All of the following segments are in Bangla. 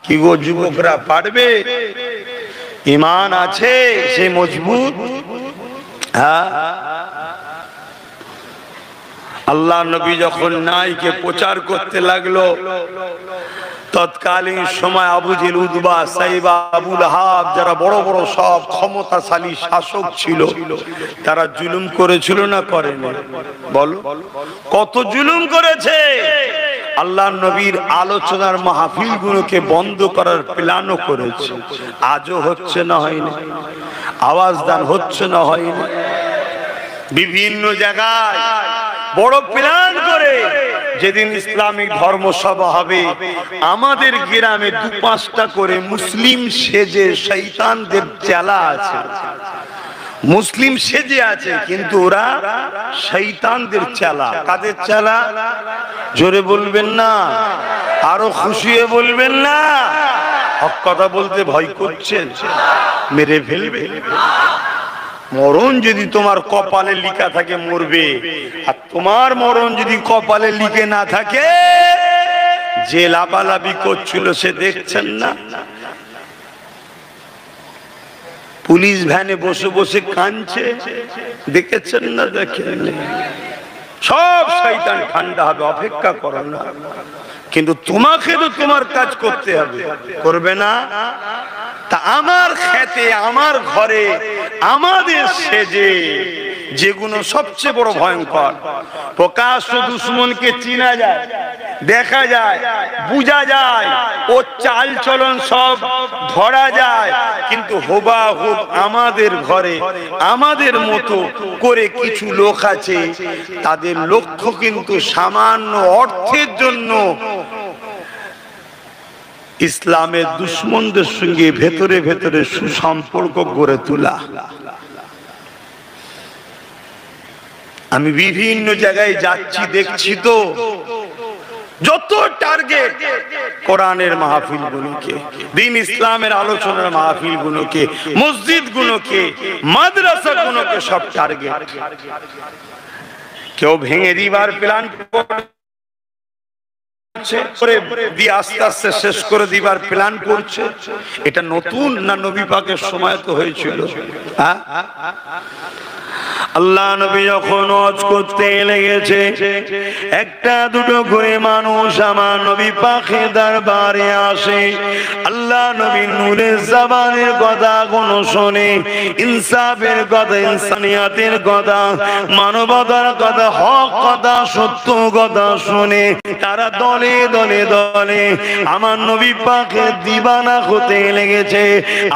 কি গো যুবকরা, পারবে? ঈমান আছে সে মজবুত। হ্যাঁ, আল্লাহ নবী যখন নাইকে প্রচার করতে লাগলো, তৎকালীন সময় আবু জেহেল, উতবা, সাইবা, আবু লাহাব, যারা বড় বড় সব ক্ষমতাশালী শাসক ছিল, তারা জুলুম করেছিল না করেনি? বলো, কত জুলুম করেছে। আল্লাহ নবীর আলোচনার মাহফিল গুলোকে বন্ধ করার প্ল্যানও করেছে। আজও হচ্ছে না হয়নি? আওয়াজ দান হচ্ছে না হয়নি? বিভিন্ন জায়গায় বড় প্ল্যান করে যেদিন ইসলামিক ধর্মসভা হবে, আমাদের গ্রামে 2-5টা করে মুসলিম সেজে শয়তানদের চেলা আছে। মুসলিম সেজে আছে, কিন্তু ওরা শয়তানদের চেলা। কাদের চেলা? জোরে বলবেন না, আরো খুশি হয়ে বলবেন না। হক কথা বলতে ভয় করছেন, মেরে ফেলবে। মরণ যদি তোমার কপালে লিখা থাকে মরবে, আর তোমার মরণ যদি কপালে লিখে না থাকে, যে লাফালাফি করছিল সে দেখছেন না? পুলিশ ভ্যানে বসে বসে কাঁদছে, দেখেছেন না? দেখেন, সব শয়তান ঠান্ডা হবে, অপেক্ষা করো না। কিন্তু তোমাকে তো তোমার কাজ করতে হবে, করবে না? তা আমার খেতে, আমার ঘরে, আমাদের সেজে যেগুলো সবচেয়ে বড় ভয়ঙ্কর, প্রকাশ্য দুশ্মনকে চিনা যায়, দেখা যায়, বোঝা যায়, ও চাল চলন সব ধরা যায়, কিন্তু হুবাহুব আমাদের ঘরে আমাদের মতো করে কিছু লোক আছে, তাদের লক্ষ্য কিন্তু সামান্য অর্থের জন্য ইসলামের দুশ্মনদের সঙ্গে ভেতরে ভেতরে সুসম্পর্ক গড়ে তোলা। আমি বিভিন্ন জায়গায় যাচ্ছি, দেখছি তো যত টার্গেট কোরআনের মাহফিল গুলোকে, দ্বীন ইসলামের আলোচনার মাহফিল গুলোকে, মসজিদ গুলোকে, মাদ্রাসা গুলোকে সব টার্গেট। কেউ ভেঙে দিবার প্ল্যান আস্তে আস্তে শেষ করে দিবার প্ল্যান করছে। এটা নতুন না নবী পাকের সময় তো হয়েছিল? আল্লাহ নবী যখন ওয়াজ করতে লেগেছে, একটা দুটো করে মানুষ আমার নবী পাকের দরবারে আসে। আল্লাহ নবী নূরের জবানের কথা কোন শোনে, ইনসাফের কথা, ইনসানিয়াতের কথা, মানবতার কথা, হক কথা, সত্য কথা শুনে তারা দলে দলে দলে আমার নবী পাকের দিবানা হতে লেগেছে,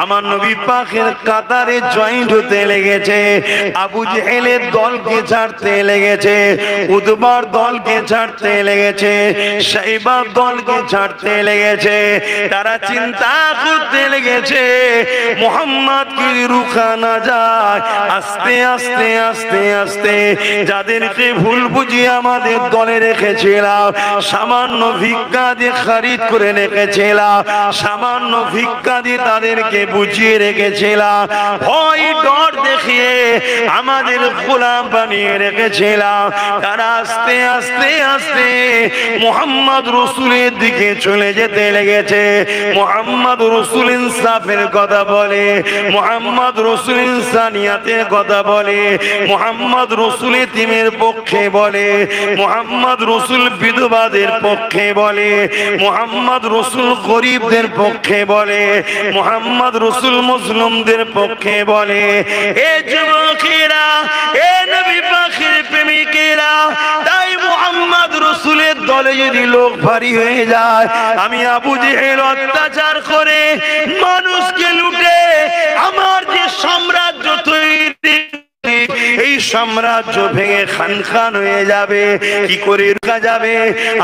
আমার নবী পাকের কাতারে জয়েন্ট হতে লেগেছে। আবু জেহেলের দলকে ছাড়তে লেগেছে, উতবার দলকে ছাড়তে লেগেছে, সাইবার দলকে ছাড়তে লেগেছে। তারা চিন্তা করতে লেগেছে মুহাম্মদ কি রুখা না যায়। আস্তে আস্তে আস্তে আস্তে যাদেরকে ভুল বুঝিয়ে আমাদের দলে রেখেছিলাম, সামান্য ভিক্ষা দিয়ে খরিদ করে রেখেছিলাম, সামান্য ভিক্ষা দিয়ে তাদেরকে বুঝিয়ে রেখেছিলাম, ভয় ডর দেখিয়ে আমাদের গোলাম বানিয়ে রেখেছিলাম, তারা আস্তে আস্তে আস্তে মুহাম্মদ রাসূলের দিকে চলে যেতে লেগেছে। মুহাম্মদ রাসূল ইনসাফের কথা বলে, মুহাম্মদ রাসূল ইনসানিয়াতের কথা বলে, মুহাম্মদ রাসূল এতিমের পক্ষে বলে, মুহাম্মদ রাসূল বিধবাদের পক্ষে বলে, মুহাম্মদ রাসূল গরিবদের পক্ষে বলে, মুহাম্মদ রাসূল মুসলিমদের পক্ষে বলে। এ যুবকেরা, এ নবী পাকের প্রেমিকেরা, তাই মুহাম্মদ রাসূলের দলে যদি লোক ভারী হয়ে যায়, আমি আবু জেহেল অত্যাচার করে মানুষকে লুটে আমার যে সাম্রাজ্য তৈরি, এই সাম্রাজ্য ভেঙে খান খান হয়ে যাবে। কি করে রোকা যাবে?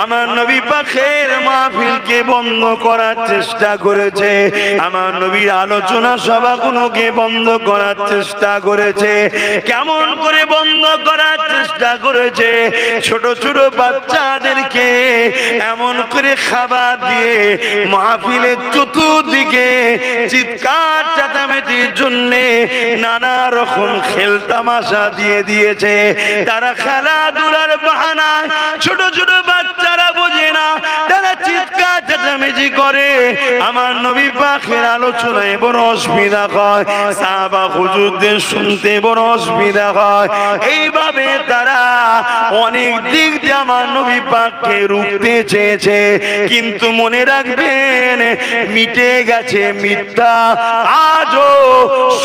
আমার নবী পাকের মাহফিলকে বন্ধ করার চেষ্টা করেছে, আমার নবীর আলোচনা সভাগুলোকে বন্ধ করার চেষ্টা করেছে। কেমন করে বন্ধ করার চেষ্টা করেছে? ছোট ছোট বাচ্চাদেরকে এমন করে খাবার দিয়ে মাহফিলের চতুর্দিকে চিৎকার চেঁচামেচির জন্য নানা রকম খেলতামাশা দিয়ে দিয়েছে। তারা খেলাধুলার বাহানায়, ছোট ছোট বাচ্চারা বোঝে না, তারা চিৎকার চেঁচামেচি চেঁচামেচি করে, আমার নবী পাকের আলোচনায় বড় অসুবিধা হয়, সাহাবা হুজুরদের শুনতে বড় অসুবিধা হয়। এইভাবে তারা অনেক দিক দিয়ে আমার নবী পাককে রুখতে চেয়েছে, কিন্তু মনে রাখবেন মিটে গেছে মিথ্যা, আজও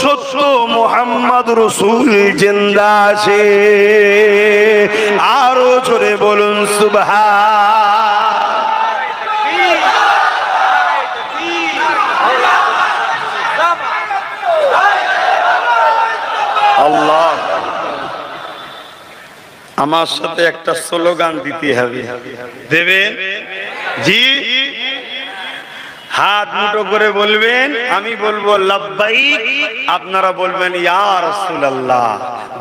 সত্য মুহাম্মদ রাসূল জিন্দা আছে। আরো জোরে বলুন সুবহান। আল্লাহ, আমার সাথে একটা স্লোগান দিতে হবে, দেবেন? জি, হাত মুঠো করে বলবেন, আমি বলবো লাব্বাইক, আপনারা বলবেন ইয়া রাসূলুল্লাহ।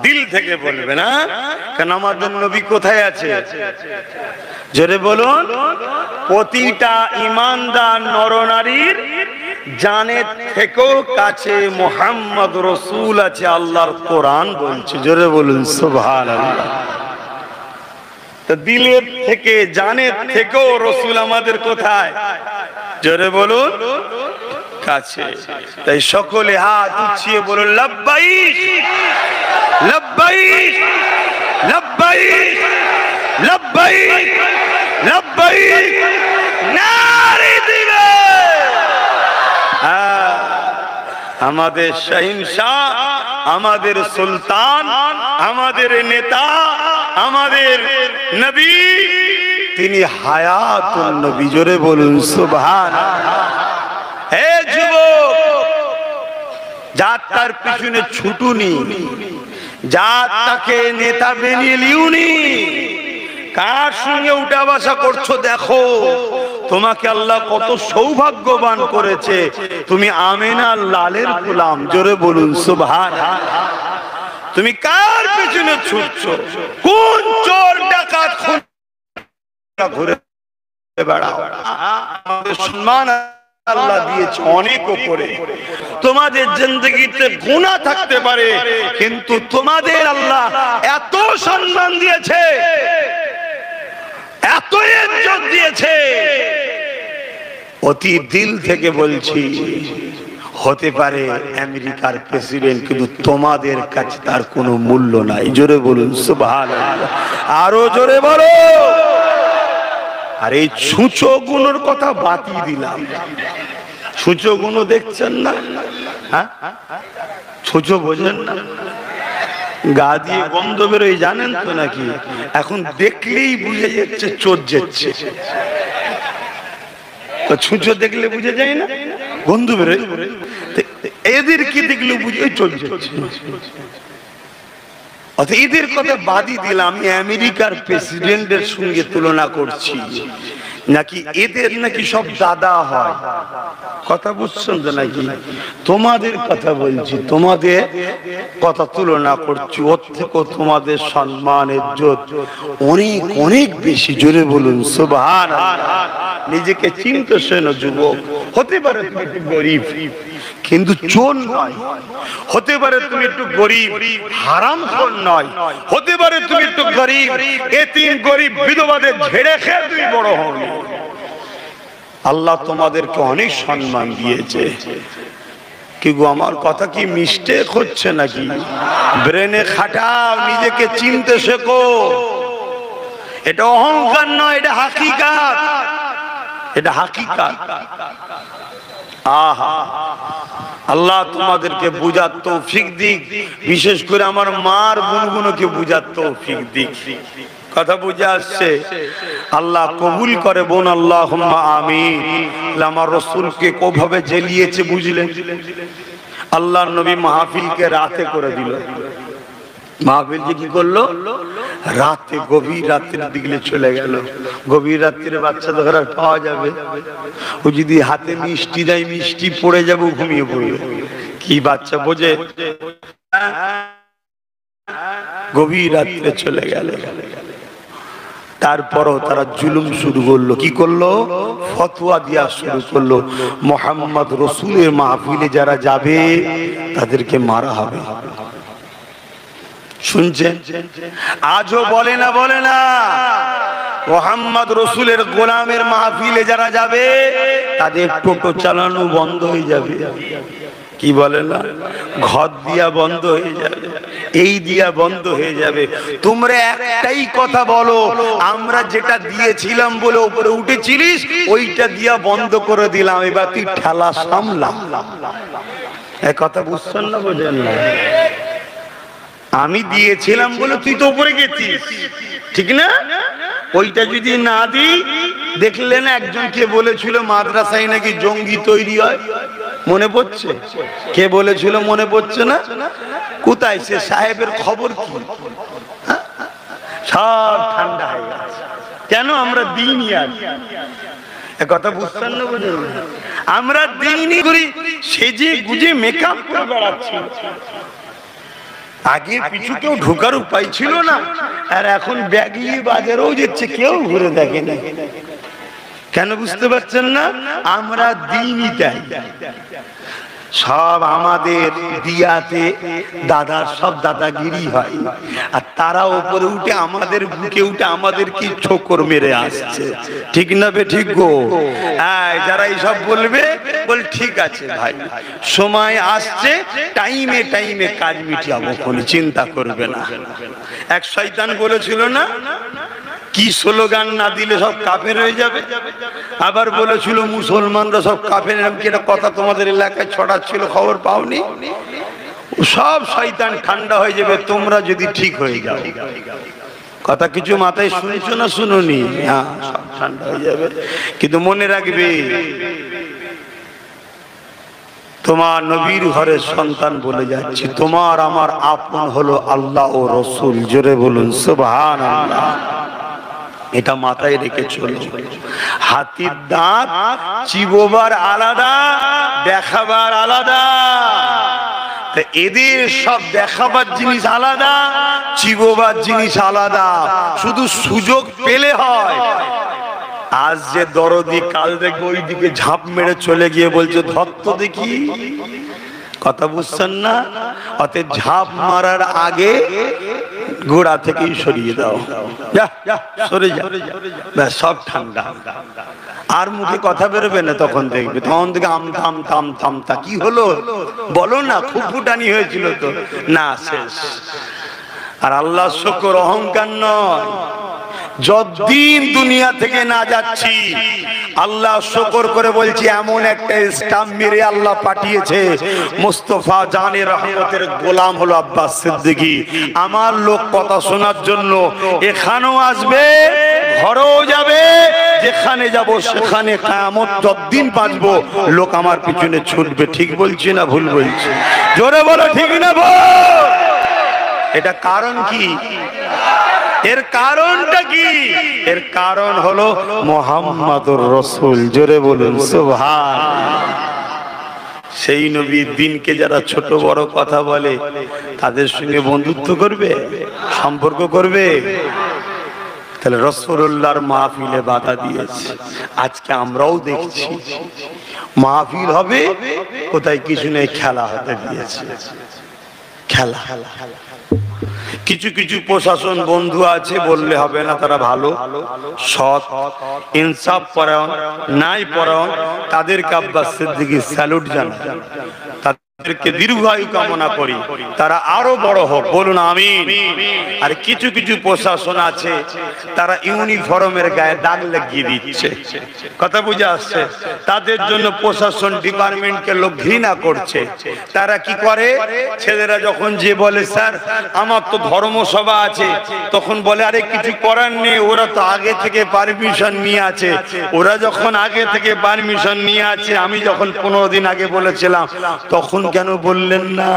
দিল থেকে বলবেন, হ্যাঁ? কেন আমাদের নবী কোথায় আছে? জোরে বলুন। প্রতিটা ঈমানদার নরনারীর জানের থেকেও কাছে মুহাম্মদ রাসূল আছে, আল্লাহর কোরআন বলছে। জোরে বলুন সুবহানাল্লাহ। তো দিলের থেকে জানের থেকেও রাসূল আমাদের কোথায়? জোরে বলুন, কাছে। তাই সকলে হাত উঠিয়ে বলুন লাব্বাইক লাব্বাইক লাব্বাইক লাব্বাইক লাব্বাইক, নারে দিবে। আমাদের শাহিনশাহ, আমাদের সুলতান, আমাদের নেতা, আমাদের নবী, তিনি হায়াতুন নবী। জোরে বলুন সুবহানাল্লাহ। হে যুবক, জাত তার পিছনে ছুটুনি, জাত তাকে নেতা বানিয়ে লিউনি, কার সঙ্গে উঠা বসা করছো দেখো। তোমাকে আল্লাহ কত সৌভাগ্যবান করেছে, তুমি আমেনার লালের গোলাম। জোরে বলুন সুবহানাল্লাহ। তুমি কার পিছনে ছুটছো? কোন চোর ডাকাত ঘুরে বেড়াও? আমাদের সম্মান আল্লাহ দিয়েছে অনেক উপরে। তোমাদের জিন্দেগিতে গুনাহ থাকতে পারে, কিন্তু তোমাদের আল্লাহ এত সম্মান দিয়েছে, এত ইজ্জত দিয়েছে, অতি দিল থেকে বলছি, হতে পারে আমেরিকার প্রেসিডেন্ট, কিন্তু তোমাদের কাছে তার কোনো মূল্য নাই। জোরে বলুন সুবহানাল্লাহ। আরো জোরে বলো। আর এই ছুঁচো গুণের কথা বাতি দিলাম। ছুঁচো গুণ দেখছেন না? হ্যাঁ, ছুঁচো বোঝেন না? গা দিয়ে গন্ধ বেরোয়, জানেন তো নাকি? এখন দেখলেই বুঝে যাচ্ছে চোর যাচ্ছে। তো ছুঁচো দেখলে বুঝে যায় না, গন্ধ বেরোয়। এদের কি দেখলে বুঝে চোর যাচ্ছে। এদের কথা বাদই দিলাম, আমি আমেরিকার প্রেসিডেন্টের সঙ্গে তুলনা করছি, নাকি এদের নাকি সব দাদা হয়? কথা বুঝছেন তো নাকি? তোমাদের কথা বলছি, তোমাদের কথা তুলনা করছি, ওর থেকেও তোমাদের সম্মান ইজ্জত অনেক অনেক বেশি। জোরে বলুন সুবহানাল্লাহ। নিজেকে চিনতে শোনো যুবক। হতে পারে তুমি একটু গরিব, কিন্তু চোর নয়। হতে পারে তুমি একটু গরিব, হারামখোর নয়। হতে পারে তুমি একটু গরিব, এতিম গরিব বিধবাদের ঝেড়ে খেয়ে তুমি বড় হও। আল্লাহ তোমাদেরকে অনেক সম্মান দিয়েছে। কি গো, আমার কথা কি মিস্টেক হচ্ছে নাকি? ব্রেনে খাটাও, নিজেকে চিনতে শেখো। এটা অহংকার নয়, এটা হাকিকাত। এটা হাকিকাত। আহা, আল্লাহ তোমাদেরকে বুঝার তৌফিক দিক, বিশেষ করে আমার মার বোনগুলোকে বুঝার তৌফিক দিক। কথা বুঝে আসছে? আল্লাহ কবুল করে বোন, আল্লাহুম্মা আমিন। আমার রাসূলকে কোভাবে জ্বালিয়েছে বুঝলেন? আল্লাহর নবী মাহফিলকে রাতে করে দিল। মাহফিল কি করলো? রাতে, গভীর রাত্রির দিকে চলে গেল। গভীর রাত্রিরে বাচ্চা তো আর পাওয়া যাবে? ও যদি হাতে মিষ্টি দেয়, মিষ্টি পড়ে যাবে, ঘুমিয়ে পড়বে। কি বাচ্চা বোঝে? গভীর রাত্রে চলে গেল। তারপরও তারা জুলুম শুরু করলো। কি করলো? ফতোয়া দেওয়া শুরু করলো, মুহাম্মদ রাসূলের মাহফিলে যারা যাবে তাদেরকে মারা হবে। শুনছেন? আজও বলে না, বলে না? মুহাম্মদ রাসূলের গোলামের মাহফিলে যারা যাবে তাদের টোটো চালানো বন্ধ হয়ে যাবে। কি বলে না, ঘর দিয়া বন্ধ হয়ে যাবে, এই দিয়া বন্ধ হয়ে যাবে। তোমরা একটাই কথা বলো, আমরা যেটা দিয়েছিলাম বলে উপরে উঠেছিলিস ওইটা দিয়া বন্ধ করে দিলাম, এবার তুই ঠেলা সামলা। এই কথা বুঝছেন না, বোঝেন না? আমি দিয়েছিলাম বলে তুই তো উপরে গেছিস, ঠিক না? ওইটা যদি না দিই, দেখলেন একজনকে বলেছিল মাদ্রাসায় নাকি জঙ্গি তৈরি হয়, মনে পড়ছে? কে বলেছিল মনে পড়ছে না? কোথায় সে সাহেবের খবর কি? সব ঠান্ডা হয়ে গেছে। কেন? আমরা দিইনি। আর কথা বুঝছেন না, বুঝলেন? আমরা দিইনি করি, সেজে গুজে মেকআপ করে বেড়াচ্ছি। আগে পিছু কেউ ঢোকার উপায় ছিল না, আর এখন ব্যাগ নিয়ে বাজারেও যাচ্ছে, কেউ ঘুরে দেখে না। কেন বুঝতে পারছেন না? আমরা দিইনি তাই। সব আমাদের দিয়াতে দাদার সব দাদাগিরি হয়, আর তারা উপরে উঠে আমাদের বুকে উঠে আমাদের কি ঠোকর মেরে আসছে, ঠিক না বে ঠিক গো? যারা এইসব বলবে, বল ঠিক আছে ভাই, সময় আসছে, টাইমে টাইমে কাজ মিটাবো, কোনো চিন্তা করবে না। এক শয়তান বলেছিল না, কি স্লোগান না দিলে সব কাফের হয়ে যাবে। আবার বলেছিল মুসলমানরা সব কাফের, এরকম কি একটা কথা তোমাদের এলাকায় ছড়াচ্ছিল, খবর পাওনি? সব শয়তান ঠান্ডা হয়ে যাবে তোমরা যদি ঠিক হয়ে যাও। কথা কিছু মাথায় শুনছো না শুনোনি? হ্যাঁ, সব ঠান্ডা হয়ে যাবে। কিন্তু মনে রাখবে, তোমার নবীর ঘরের সন্তান বলে যাচ্ছে, তোমার আমার আপন হলো আল্লাহ ও রসুল। জোরে বলুন সুবহানাল্লাহ। এটা মাথায় রেখে চলো। হাতির দাঁত চিবোবার আলাদা, দেখাবার আলাদা। এদের সব দেখাবার জিনিস আলাদা, চিবোবার জিনিস আলাদা। শুধু সুযোগ পেলে হয়। আজ যে দরদি, কাল দেখবে ওই দিকে ঝাঁপ মেরে চলে গিয়ে বলছে ধত্ত দেখি। কথা বুঝছেন না? অতএব ঝাঁপ মারার আগে গোড়া থেকেই সরিয়ে দাও, সরে যা, সব ঠান্ডা। আর মুখে কথা বেরোবে না, তখন দেখবে। তখন থেকে আমতাম তাম তামতা, কি হলো বলো না, খুব ফুটানি হয়েছিল তো না, শেষ। আর আল্লাহ শুকর, অহংকার নয়। যতদিন দুনিয়া থেকে না যাচ্ছি, আল্লাহ শুকর করে বলছি, এমন একটা স্টাম্প মেরে আল্লাহ পাঠিয়েছে, মুস্তাফা জানে রহমতের গোলাম হলো আব্বাস সিদ্দিকী। আমার লোক কথা শোনার জন্য এখানেও আসবে, ঘরেও যাবে, যেখানে যাব সেখানে কিয়ামত যতদিন বাঁচবো লোক আমার পিছনে ছুটবে। ঠিক বলছি না ভুল বলছি? জোরে বলো ঠিক না বল। এটা কারণ কি? এর কারণটা কি? এর কারণ হলো মুহাম্মাদুর রাসূল। জোরে বলুন সুবহানাল্লাহ। সেই নবীর দিনকে যারা ছোট বড় কথা বলে, তাদের সঙ্গে বন্ধুত্ব করবে, সম্পর্ক করবে? তাহলে রাসূলুল্লাহর মাহফিলে বাধা দিয়েছে। আজকে আমরাও দেখছি মাহফিল হবে, কোথায় কিছু নেই, খেলা হতে দিয়েছে। খেলা। কিছু কিছু প্রশাসন বন্ধু আছে, বললে হবে না, তারা ভালো, সৎ, ইনসাফ পরায়ণ, ন্যায় পরায়ণ। তাদেরকে আব্বাস সিদ্দিকী স্যালুট জানায়, তাদেরকে দীর্ঘায়ু কামনা করি, তারা আরো বড় হোক, বলুন আমিন। আর কিছু কিছু প্রশাসন আছে, তারা ইউনিফর্মের গায়ে দাগ লাগিয়ে দিচ্ছে। কথা বুঝে আসছে? তাদের জন্য প্রশাসন ডিপার্টমেন্টকে লোক ঘৃণা করছে। তারা কি করে, ছেলেরা যখন যে বলে স্যার আমার তো ধর্মসভা আছে, তখন বলে আরে কিছু করার নেই, ওরা তো আগে থেকে পারমিশন নিয়ে আছে। ওরা যখন আগে থেকে পারমিশন নিয়ে আছে, আমি যখন 15 দিন আগে বলেছিলাম, তখন কেন বললেন না?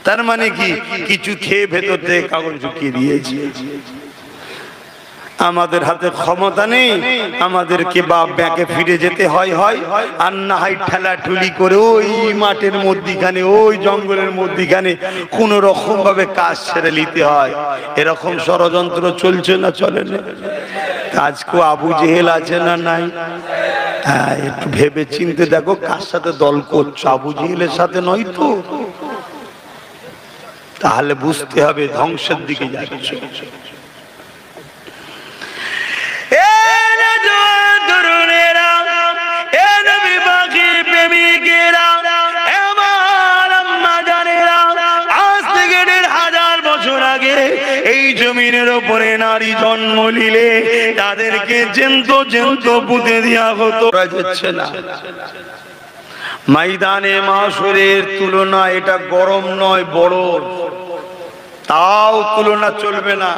তার মানে কি, কিছু খেয়ে ভেতর থেকে কাগজ ঢুকিয়ে দিয়েছে। আমাদের হাতে ক্ষমতা নেই, আমাদেরকে বাপ ব্যাকে ফিরে যেতে হয়, আর না হয় ঠেলাঠুলি করে ওই মাঠের মধ্যিখানে, ওই জঙ্গলের মধ্যিখানে কোন রকম ভাবে কাজ ছেড়ে নিতে হয়। এরকম ষড়যন্ত্র চলছে না চলে না? আজকে আবু জেহেল আছে না নাই? হ্যাঁ, একটু ভেবে চিনতে দেখো কার সাথে দল করছো। আবু জেহেলের সাথে নয় তো? তাহলে বুঝতে হবে ধ্বংসের দিকে যাচ্ছে। জমিনের উপরে নারী জন্ম নিলে তাদেরকে জ্যান্ত জ্যান্ত পুঁতে দেওয়া হতো, যাচ্ছে না। ময়দানে মাশরের তুলনা এটা গরম নয়, বড়, তাও তুলনা চলবে না।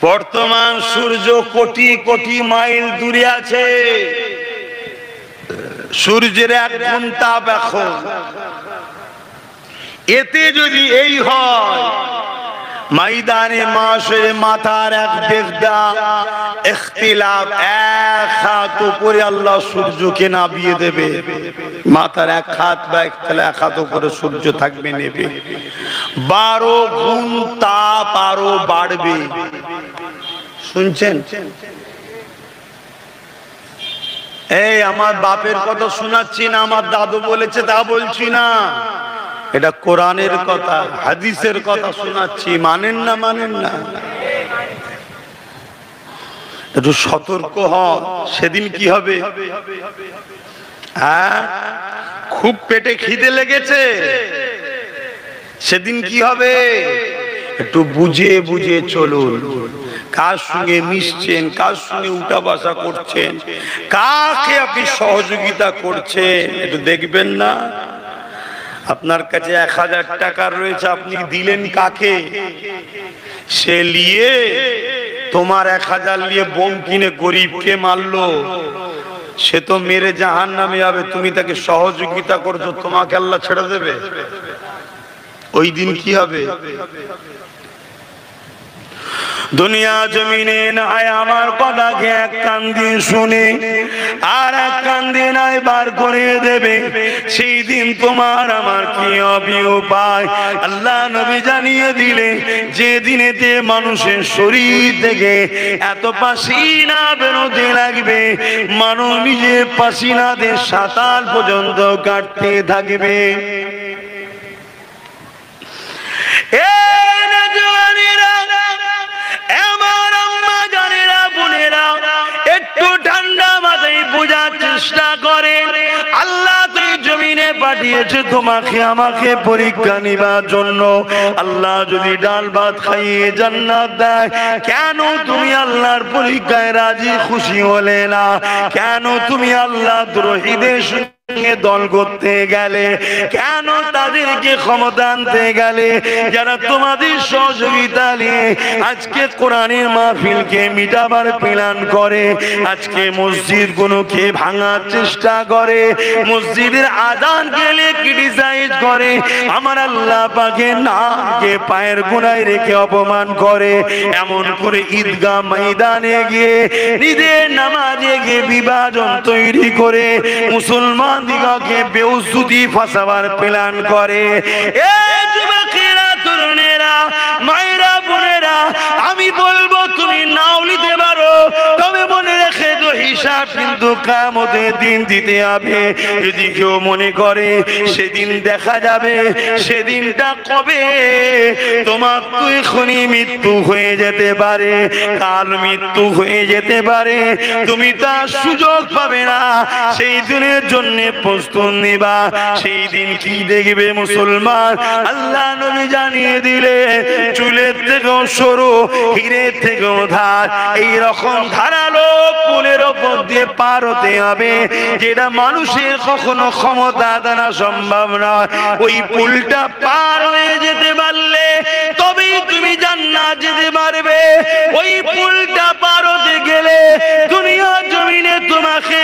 বর্তমান সূর্য কোটি কোটি মাইল দূরে আছে, সূর্যের 1 গুণ তাপ এখন। এতে যদি এই হয়, ময়দানে মাশরে মাথার এক বেগদা ইখতিলাফ, 1 হাত উপরে আল্লাহ সূর্যকে নামিয়ে দেবে, মাথার 1 হাত বা 1 হাত উপরে সূর্য থাকবে, নেবে 12 গুণ তাপ আরো বাড়বে। শুনছেন? এই আমার বাপের কথা শোনাচ্ছি না, আমার দাদু বলেছে তা বলছি না, এটা কোরআনের কথা, হাদিসের কথা শোনাচ্ছি। মানেন না? মানেন না? একটু সতর্ক হন। সেদিন কি হবে? হ্যাঁ, খুব পেটে খিদে লেগেছে, সেদিন কি হবে? একটু বুঝে বুঝে চলুন। কার সঙ্গে মিশছেন, কার সঙ্গে উঠা বসা করছেন, কাকে আপনি সহযোগিতা করছেন, একটু দেখবেন না? আপনার কাছে 1000 টাকা রয়েছে, আপনি দিলেন কাকে? সে নিয়ে তোমার 1000 নিয়ে বোম কিনে গরিবকে মারলো, সে তো মেরে জাহান্নামে যাবে। তুমি তাকে সহযোগিতা করছো, তোমাকে আল্লাহ ছেড়ে দেবে? ওই দিন কি হবে? দুনিয়া জমিনে নাই আমার কথাকে 1 কান দিয়ে শুনে আর 1 কান দিয়ে নাই বার করে দেবে, সেই দিন তোমার আমার কি হবে উপায়? আল্লাহ নবী জানিয়ে দিলে, যে দিনেতে মানুষের শরীর থেকে এত পাসিনা বেরোতে লাগবে, মানুষ নিজে পাসিনাতে সাঁতার পর্যন্ত কাটতে থাকবে। একটু ঠান্ডা মাথায় বোঝার চেষ্টা করে, আল্লাহ তুই জমিনে পাঠিয়েছে তোমাকে আমাকে পরীক্ষা নিবার জন্য। আল্লাহ যদি ডাল ভাত খাইয়ে জান্নাত দেয়, কেন তুমি আল্লাহর পরীক্ষায় রাজি খুশি হলে না? কেন তুমি আল্লাহ দ্রোহীদের দল করতে গেলে? কেন তাদেরকে ক্ষমতা আনতে গেলে, যারা তোমাদের সহযোগিতা নিয়ে আজকে কোরআনের মাহফিলকে মিটাবার প্ল্যান করে, আজকে মসজিদ গুলোকে ভাঙার চেষ্টা করে, মসজিদের আযান গেলে ক্রিটিসাইজ করে, আমার আল্লাহ পাকের নামকে পায়ের গোড়ায় রেখে অপমান করে, এমন করে ঈদগাহ ময়দানে গিয়ে নিজের নামাজে গিয়ে বিভাজন তৈরি করে মুসলমান দিগকে বেউজ্জতি ফাসাবার প্ল্যান করে। এই যুবকেরা, তরুণেরা, মায়েরা, বোনেরা, আমি বলবো তুমি নাও নিতে পারো, তবে মনে রেখে তো হিসাব কিন্তু কিয়ামতের দিন দিতে হবে। যদি কেউ মনে করে সেদিন দেখা যাবে, সেদিনটা কবে? তোমার তো এখনই মৃত্যু হয়ে যেতে পারে, কাল মৃত্যু হয়ে যেতে পারে, তুমি তার সুযোগ পাবে না। সেই দিনের জন্য প্রস্তুত নিবা। সেই দিন কি দেখবে মুসলমান? আল্লাহ নবী জানিয়ে দিলে, চুলের থেকেও সরু, হীরের থেকেও ধার, এইরকম ধারালো পুলের ওপর দিয়ে পার হতে হবে, যেটা মানুষের কখনো ক্ষমতা দ্বারা সম্ভব নয়। ওই পুলটা পার হয়ে যেতে পারলে তবেই তুমি জান্নাত যেতে পারবে। ওই পুলটা পার হতে গেলে দুনিয়া জমিনে তোমাকে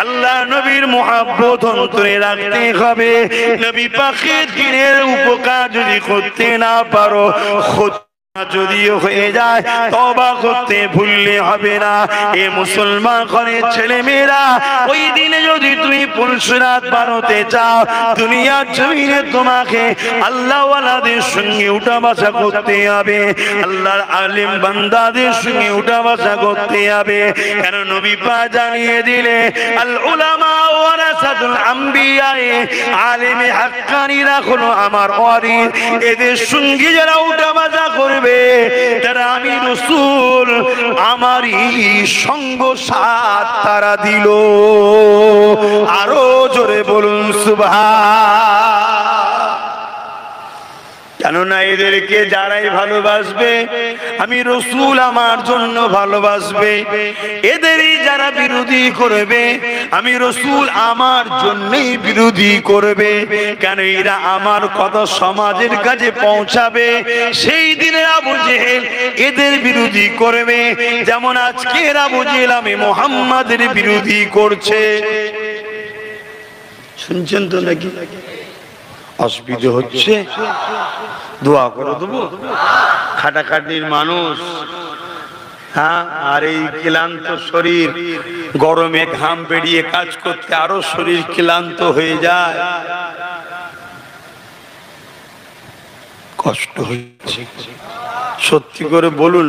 আল্লাহ নবীর মুহাব্বত অন্তরে রাখতে হবে। নবী পাকের দ্বীনের উপকার যদি করতে না পারো, যদিও হয়ে যায় তওবা করতে ভুললে হবে না। এ মুসলমান ঘরের ছেলে মেয়েরা, ওই দিনে যদি তুমি পুলসিরাত পার হতে চাও, দুনিয়ার জমিনে তোমাকে আল্লাহওয়ালাদের সঙ্গে উঠা বসা করতে হবে, আল্লাহর আলিম বান্দাদের সঙ্গে উঠা বসা করতে হবে। কেন নবী পাক জানিয়ে দিলে, আল উলামা ওয়ারাসাতুল আম্বিয়া, আলেমে হাক্কানীরা হলো আমার ওয়ারিস, এদের সঙ্গে যারা উঠা বসা করবে তারা আমি রাসূল আমারই সঙ্গ সাথ তারা দিল। আরো জোরে বলুন সুবহান। কেননা এদেরকে যারাই ভালোবাসবে আমি রাসূল আমার জন্য ভালোবাসবে, এদেরই যারা বিরোধী করবে আমি রাসূল আমার জন্যই বিরোধী করবে। কেন এরা আমার কথা সমাজের কাছে পৌঁছাবে, সেই দিনে আবু জেহেল এদের বিরোধী করবে, যেমন আজকে আবু জেহেল আমি মুহাম্মাদের বিরোধী করছে। শুনছেন তো নাকি? অসুবিধা হচ্ছে? দোয়া করে দেবো। খাটাখাটির মানুষ, হ্যাঁ, আর এই ক্লান্ত শরীর, গরমে ঘাম বেরিয়ে কাজ করতে আরো শরীর ক্লান্ত হয়ে যায়, কষ্ট হচ্ছে। সত্যি করে বলুন,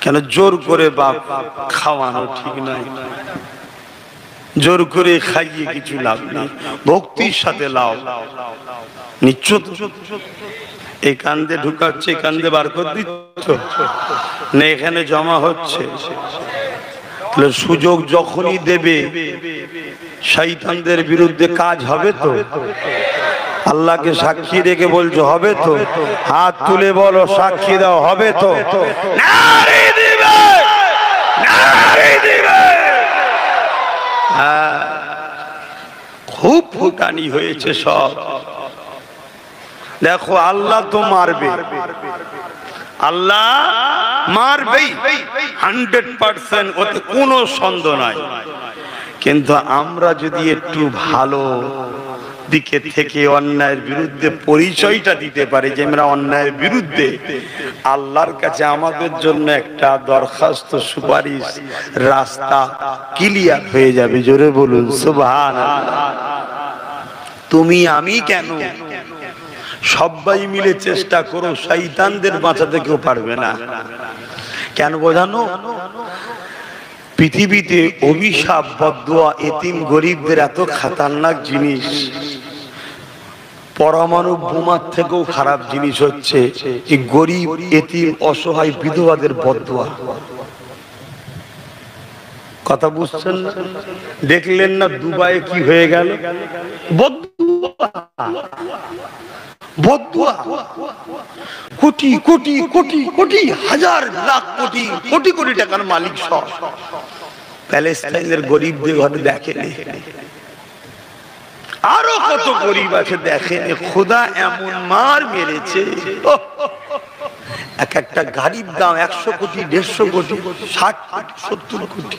কেন জোর করে বাপ খাওয়ানো ঠিক নয়, জোর করে খাইয়ে কিছু লাভ নেই, ভক্তির সাথে লাভ নিচ্ছ। এই কান্দে ঢুকাচ্ছে, কান্দে বার করে দিচ্ছ না, এখানে জমা হচ্ছে। সুযোগ যখনই দেবে শয়তানদের বিরুদ্ধে কাজ হবে তো? আল্লাহকে সাক্ষী রেখে বলছো হবে তো? হাত তুলে বলো, সাক্ষী দাও, হবে তো? নারী দিবে, নারী দিবে। খুব ফুটানি হয়েছে সব। দেখো আল্লাহ তো মারবে, আল্লাহ মারবেই 100%, ওতে কোনো সন্দেহ নাই। কিন্তু আমরা যদি একটু ভালো দিকে থেকে অন্যায়ের বিরুদ্ধে পরিচয়টা দিতে পারি যে আমরা অন্যায়ের বিরুদ্ধে, আল্লাহর কাছে আমাদের জন্য একটা দরখাস্ত, সুপারিশ, রাস্তা ক্লিয়ার হয়ে যাবে। জোরে বলুন সুবহানাল্লাহ। তুমি আমি কেন, সবাই মিলে চেষ্টা করো, শয়তানদের বাঁচাতে কেউ পারবে না। কেন বোঝানো? পৃথিবীতে অভিশাপ, বদদুয়া, এতিম গরিবদের এত খতরনাক জিনিস, পরমাণু বোমার থেকেও খারাপ জিনিস হচ্ছে এই গরিব, এতিম, অসহায়, বিধবাদের বদদুয়া। কথা বুঝছেন না? দেখলেন না দুবাইয়ে কি হয়ে গেল? বদদুয়া, বদদুয়া, কোটি কোটি কোটি কোটি, হাজার লাখ কোটি কোটি কোটি টাকার মালিক সব প্যালেস্টাইনের গরিবদের ঘরে দেখেনি। আরো কত গরিব আছে দেখেনি। খোদা এমন মার মেরেছে, এক একটা গাড়ির দাম 100 কোটি, 150 কোটি, 60 কোটি, 70 কোটি।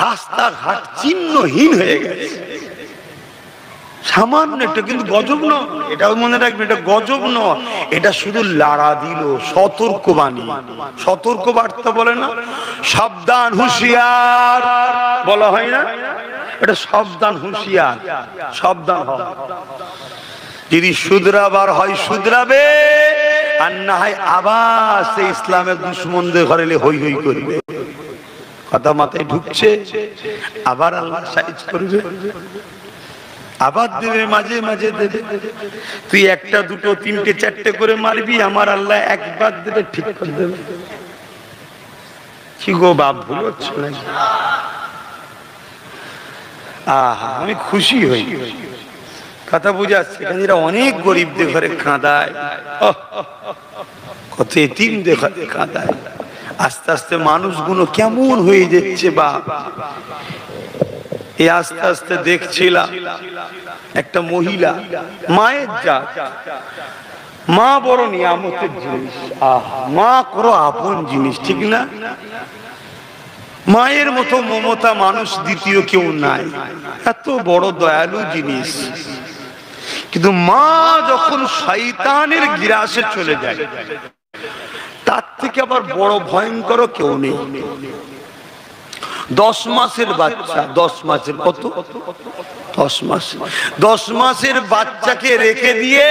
রাস্তাঘাট চিহ্নহীন হয়ে গেছে। সামান্য একটা, কিন্তু গজব নয়, এটাও মনে রাখবে, এটা গজব নয়, এটা শুধু লাড়া দিল, সতর্কবাণী, সতর্ক বার্তা বলে না, সাবধান হুঁশিয়ার বলা হয় না, এটা সাবধান হুঁশিয়ার, সাবধান হও। যদি শুধরাবার হয় শুধরাবে, আর না হয় আবার সে ইসলামের দুশ্মনদের ঘরে হই হই করবে। কথা মাথায় ঢুকছে? আবার আল্লাহ সাইজ করবে, আবার দেবে, মাঝে মাঝে দেবে। তুই একটা, দুটো, তিনটে, চারটে করে মারবি, আমার আল্লাহ একবার দেবে, ঠিক করে দেবে। কি গো বাপ, ভুল হচ্ছে নাকি? আহা, আমি খুশি হই, কথা বুঝাচ্ছে। এরা অনেক গরিবদের ঘরে কাঁদায়, কত এতিমদের ঘরে কাঁদায়। আস্তে আস্তে মানুষগুলো কেমন হয়ে যাচ্ছে বাপ। এই আস্তে আস্তে দেখছিলাম একটা মহিলা, মায়ের জাত, মা বড় নিয়ামতের জিনিস, মা করো আপন জিনিস, ঠিক না? মায়ের মতো মমতা মানুষ দ্বিতীয় কেউ নাই, এত বড় দয়ালু জিনিস। কিন্তু মা যখন শয়তানের গ্রাসে চলে যায়, তার থেকে আবার বড় ভয়ঙ্কর কেউ নেই। 10 মাসের বাচ্চা, 10 মাসের, কত? 10 মাস, 10 মাসের বাচ্চাকে রেখে দিয়ে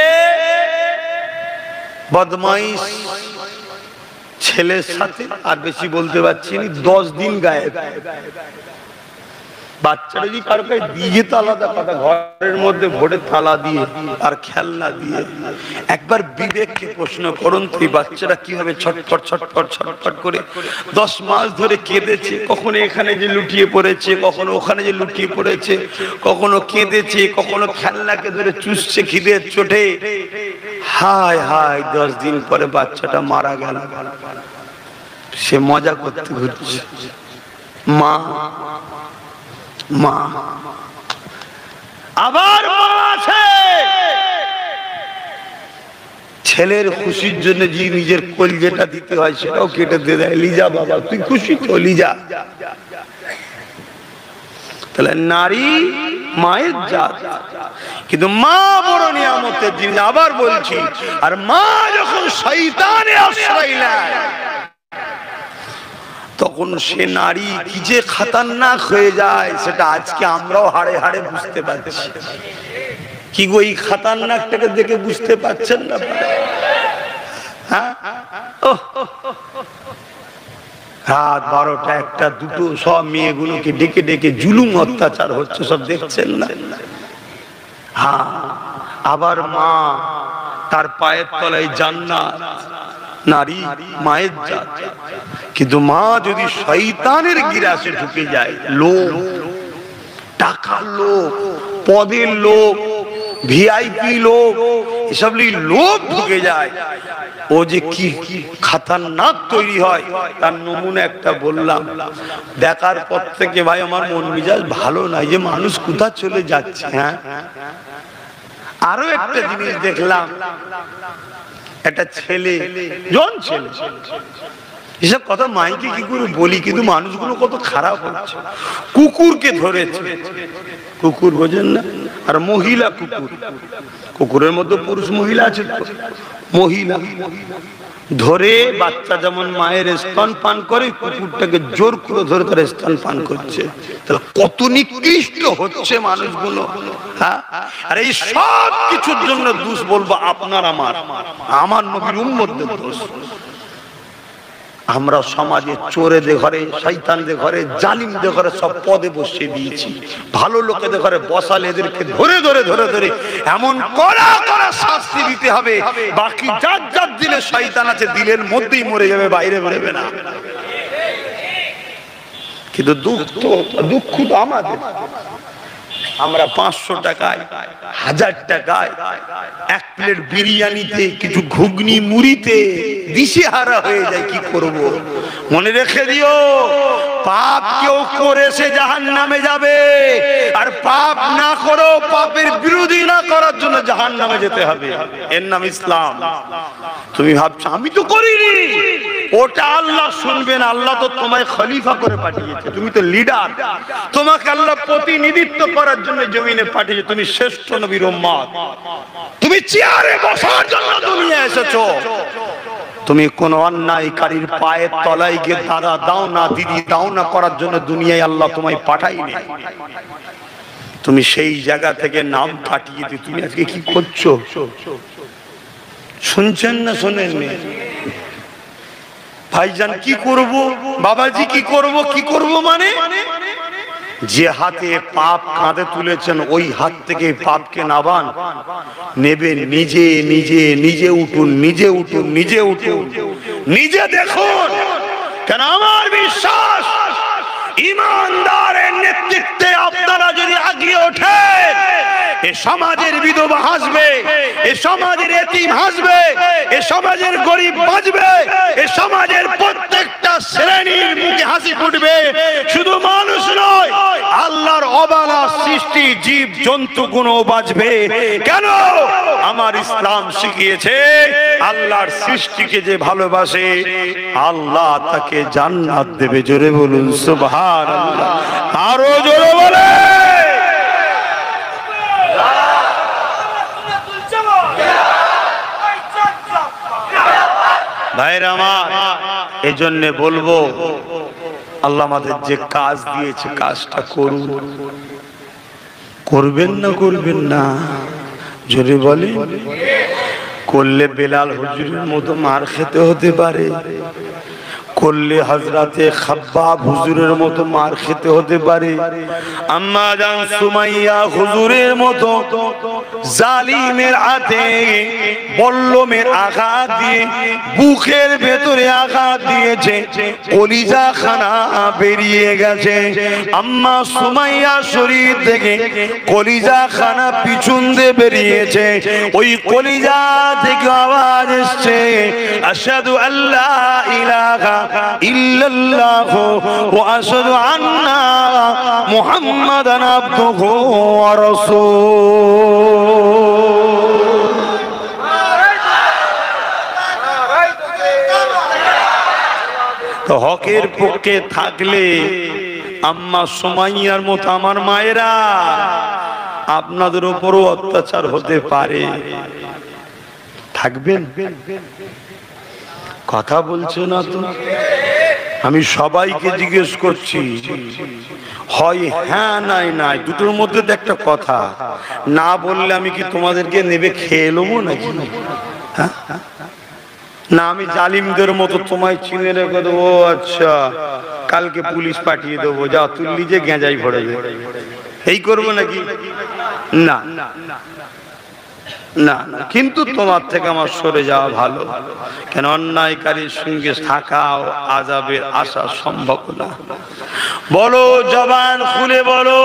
বদমাইশ ছেলের সাথে, আর বেশি বলতে পারছি না, 10 দিন গায়েব। বাচ্চারা যদি কারো কাছে দিয়ে যেত আলাদা কথা, ঘরের মধ্যে ভোরের থালা দিয়ে আর খেলনা দিয়ে। একবার বিবেককে প্রশ্ন করুন তো, এই বাচ্চারা কিভাবে ছটফট ছটফট ছটফট করে 10 মাস ধরে কেঁদেছে, কখনো এখানে যে লুটিয়ে পড়েছে, কখনো ওখানে যে লুটিয়ে পড়েছে, কখনো কেঁদেছে, কখনো খেলনাকে ধরে চুষছে খিদের চোটে। হায় হায়, 10 দিন পরে বাচ্চাটা মারা গেল। সে মজা করতে ঘুরছে। মা মা আবার মা আছে। ছেলের খুশির জন্য যে নিজের কলজেটা দিতে হয় সেটাও কেটে দিয়ে দেয়। লিজা বাবা, তুই খুশি তো লিজা। তাহলে নারী মায়ের জাত, কিন্তু মা বড় নিয়ামতের জিনিস। আবার বলছি, আর মা যখন শয়তানে আশ্রয় নেয় তখন সে নারী কি যে খতরনাক হয়ে যায়, সেটা আজকে আমরাও হাড়ে হাড়ে বুঝতে পারছি। কি গো, এই খতরনাকটাকে দেখে বুঝতে পারছেন না? হ্যাঁ, রাত 12টা 1টা 2টো সব মেয়েগুলোকে ডেকে ডেকে জুলুম অত্যাচার হচ্ছে, সব দেখছেন না? হ্যাঁ, আবার মা, তার পায়ের তলায় জান্নাত। নারী মায়ের জাত, কিন্তু মা যদি শয়তানের গিরাসে ঢুকে যায়, লোভ, টাকার লোভ, পদের লোভ, ভিআইপি লোভ, এসব লোভ ঢুকে যায়, ও যে কি খতরনাক তৈরি হয় তার নমুনা একটা বললাম। দেখার পর থেকে ভাই আমার মন মেজাজ ভালো নাই, যে মানুষ কোথা চলে যাচ্ছে। হ্যাঁ, আরো একটা জিনিস দেখলাম, একটা ছেলে, জন ছেলে, এসব কথা মাইকে কি করে বলি, কিন্তু মানুষগুলো কত খারাপ হচ্ছে। কুকুরকে ধরেছে, কুকুর বোঝেন না, আর মহিলা কুকুর, কুকুরের মধ্যে পুরুষ মহিলা আছে, মহিলা ধরে বাচ্চা যেমন মায়ের স্তন পান করে, কুকুরটাকে জোর করে ধরে তার স্তন পান করছে। তাহলে কত নিকৃষ্ট হচ্ছে মানুষগুলো। হ্যাঁ, আর এই সব কিছুর জন্য দোষ বলবো আপনার আমার নবীর উম্মতদের দোষ। আমরা সমাজে চোরেদের ঘরে, শয়তানদের ঘরে, জালিমদের ঘরে সব পদে বসিয়ে দিয়েছি। ভালো লোকেদের ঘরে বসালে এদেরকে ধরে ধরে ধরে ধরে এমন কড়া কড়া শাস্তি দিতে হবে, বাকি যার যার দিলে শয়তান আছে দিলের মধ্যেই মরে যাবে, বাইরে বেরোবে না। কিন্তু দুঃখ তো আমাদের। আমরা 500 টাকায়, 1000 টাকায় এক প্লেট বিরিয়ানিতে, কিছু ঘুগনি মুড়িতে দিশেহারা হয়ে যায়। কি করব? মনে রেখে দিও, পাপ কেউ করে সে জাহান্নামে যাবে, আর পাপ না করো, পাপের বিরোধী না করার জন্য জাহান্নামে যেতে হবে। এর নাম ইসলাম। তুমি ভাবছো আমি তো করিনি, ওটা আল্লাহ শুনবেন। আল্লাহ তো তোমায় খলিফা করে পাঠিয়েছে, তুমি তো লিডার, তোমাকে আল্লাহ প্রতিনিধিত্ব করার জন্য জমিনে পাঠিয়েছে। তুমি শ্রেষ্ঠ নবীর উম্মত, তুমি চেয়ারে বসার জন্য দুনিয়ায় এসেছো। তুমি কোন অন্যায়কারীর পায়ের তলায় গিয়ে দাদা দাও না, দিদি দাও না করার জন্য দুনিয়ায় আল্লাহ তোমায় পাঠায়নি। তুমি সেই জায়গা থেকে নাম কাটিয়ে দিয়ে তুমি আজকে কি করছো? শুনছেন না শোনেননি? ভাইজান কি করব, বাবাজি কি করব, কি করব মানে যে হাতে পাপ কাঁধে তুলেছেন ওই হাত থেকে পাপকে নাবান, নেবেন নিজে নিজে নিজে উঠুন, নিজে উঠুন, নিজে উঠুন, নিজে দেখুন। কেন আমার বিশ্বাস, ইমানদারের নেতৃত্বে আপনারা যদি আগিয়ে ওঠেন, এ সমাজের বিধবা হাসবে, এ সমাজের এতিম হাসবে, এ সমাজের গরিব বাঁচবে, এ সমাজের প্রত্যেকটা শ্রেণীর মুখে হাসি ফুটবে। শুধু মানুষ নয়, আল্লাহর অবালা সৃষ্টি জীব জন্তু গুলো বাঁচবে। কেন? আমার ইসলাম শিখিয়েছে আল্লাহর সৃষ্টিকে যে ভালোবাসে আল্লাহ তাকে জান্নাত দেবে। জোরে বলুন সুবহানাল্লাহ, আরো জোরে বলে। ভাইরা আমার, এজন্য বলবো আল্লাহ আমাদের যে কাজ দিয়েছে কাজটা করুন। করবেন না করবেন না? জোরে বলে। করলে বেলাল হুজুরের মতো মার খেতে হতে পারে, করলে হযরতে খাব্বাব হুজুরের মতো মার খেতে হতে পারে, আম্মা জান সুমাইয়া হুজুরের মতো জালিমের হাতে বল্লমের আঘাত দিয়ে বুকের ভেতরে আঘাত দিয়েছে, কলিজা খানা বেরিয়ে গেছে। আম্মা সুমাইয়া শরীর থেকে কলিজা খানা পিছন দিয়ে বেরিয়েছে, ওই কলিজা থেকে আওয়াজ এসছে, আশহাদু আল্লা ইলাহা ইল্লাল্লাহ ওয়া আশহাদু আন্না মুহাম্মাদান আবদুহু ওয়া রাসূলুহু। তো হকের পক্ষে থাকলে আম্মা সুমাইয়ার মতো আমার মায়েরা আপনাদের উপরও অত্যাচার হতে পারে, থাকবেন? কথা বলছে না তো? আমি সবাইকে জিজ্ঞেস করছি, হয় হ্যাঁ নাই নাই, দুটোর মধ্যে তো একটা কথা। না বললে আমি কি তোমাদেরকে নেবে খেয়ে নেবো নাকি? হ্যাঁ, না আমি জালিমদের মতো তোমায় চিনে রেখে দেবো, আচ্ছা কালকে পুলিশ পাঠিয়ে দেবো, যা তুললি যে গেঁজাই ভরে এই করবো নাকি? না না না, কিন্তু তোমার থেকে আমার সরে যাওয়া ভালো। কেন? অন্যায়কারীর সঙ্গে থাকা আযাবের আশা সম্ভব না। বলো, জবান খুলে বলো,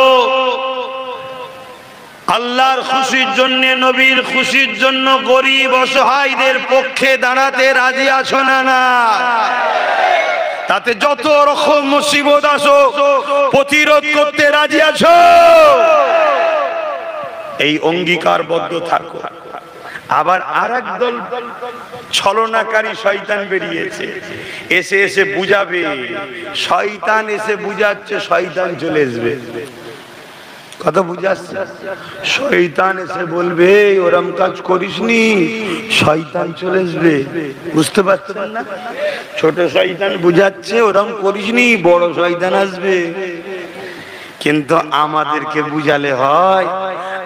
আল্লাহর খুশির জন্য, নবীর খুশির জন্য গরিব অসহায়দের পক্ষে দাঁড়াতে রাজি আছো না? না, তাতে যত রকম মুসিবত আসো প্রতিরোধ করতে রাজি আছো? এই অঙ্গীকারবদ্ধ থাকো। আবার আরেক দল ছলনাকারী শয়তান বেরিয়েছে, এসে এসে বুঝাবে, শয়তান এসে বুঝাচ্ছে, শয়তান চলে আসবে। কথা বুঝাচ্ছে? শয়তান এসে বলবে ওরম কাজ করিসনি, শয়তান চলে আসবে। বুঝতে পারছেন না? ছোট শয়তান বুঝাচ্ছে ওরম করিসনি, বড় শয়তান আসবে। কিন্তু আমাদেরকে বুঝালে হয়,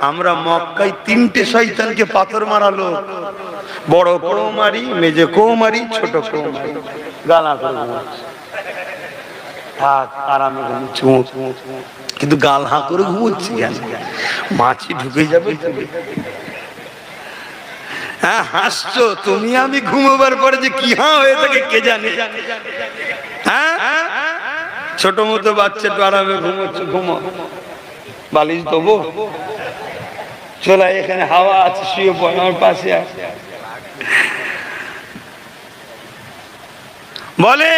আমরা মক্কায় 3টে শয়তানকে পাথর মারালো, বড় কৌমারি, মেজে কৌমারি, ছোট কৌমারি, গালা করে থাক আরামে কিন্তু গাল হাঁ করে ঘুমোচ্ছি কেন? মাছি ঢুকে যাবে। হ্যাঁ হাসছো তুমি, আমি ঘুমোবার পরে যে কি হাঁ হয়ে থাকে কে জানে। হ্যাঁ, ছোট মতো বাচ্চা তো আরামে ঘুমোচ্ছে, ঘুমো, বালিশ দেবো, চলা এখানে হাওয়া আছে, শুয়ে পড়ে আমার পাশে আছে। বলে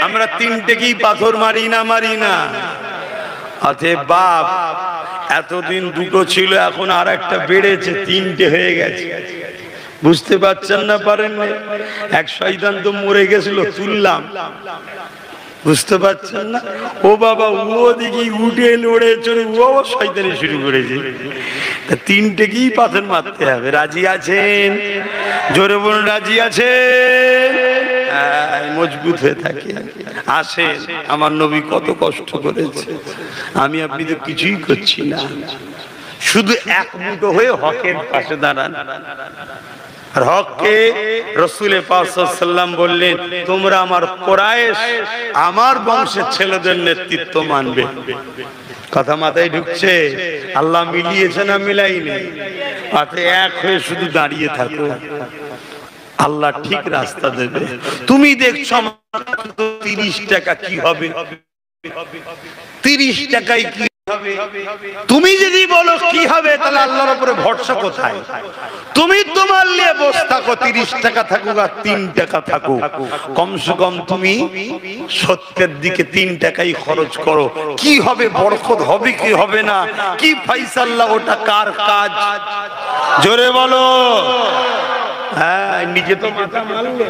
আমরা 3টেকেই পাথর মারি না, মারি না। অতএব বাপ, এতদিন 2টো ছিল, এখন আর একটা বেড়েছে, 3টে হয়ে গেছে। বুঝতে পারছেন না? পারেন না? এক শয়তান তো মরে গেছিল, তুললাম। বুঝতে পারছেন না? ও বাবা, ও দেখি উঠে লড়ে চড়ে ও শয়তানি শুরু করেছে। 3টেকেই পাথর মারতে হবে। রাজি আছেন? জোরে বলুন, রাজি আছেন? মজবুত হয়ে থাকে। আসেন, আমার নবী কত কষ্ট করেছে, আমি আপনি তো কিছুই করছি না। শুধু এক মুঠো হয়ে হকের পাশে দাঁড়ান। আর হককে রাসূল পাক সাল্লাল্লাহু আলাইহি ওয়াসাল্লাম বললেন, তোমরা আমার কুরাইশ, আমার বংশের ছেলেদের নেতৃত্ব মানবে। কথা মাথায় ঢুকছে? আল্লাহ মিলিয়েছে না মিলাইনি? তাতে এক হয়ে শুধু দাঁড়িয়ে থাকো, আল্লাহ ঠিক রাস্তা দেবে। তুমি দেখছো 30 টাকা কি হবে, 30 টাকায় কি হবে? তুমি যদি বলো কি হবে, তাহলে আল্লাহর উপরে ভরসা কোথায়? তুমি তোমার নিয়ে বসে থাকো, 30 টাকা থাকুক আর 3 টাকা থাকুক, কমসে কম তুমি সত্যের দিকে 3 টাকাই খরচ করো। কি হবে, বরকত হবে কি হবে না, কি ফায়সালা, ওটা কার কাজ? জোরে বলো। হ্যাঁ, নিজে তো মাথা মারলে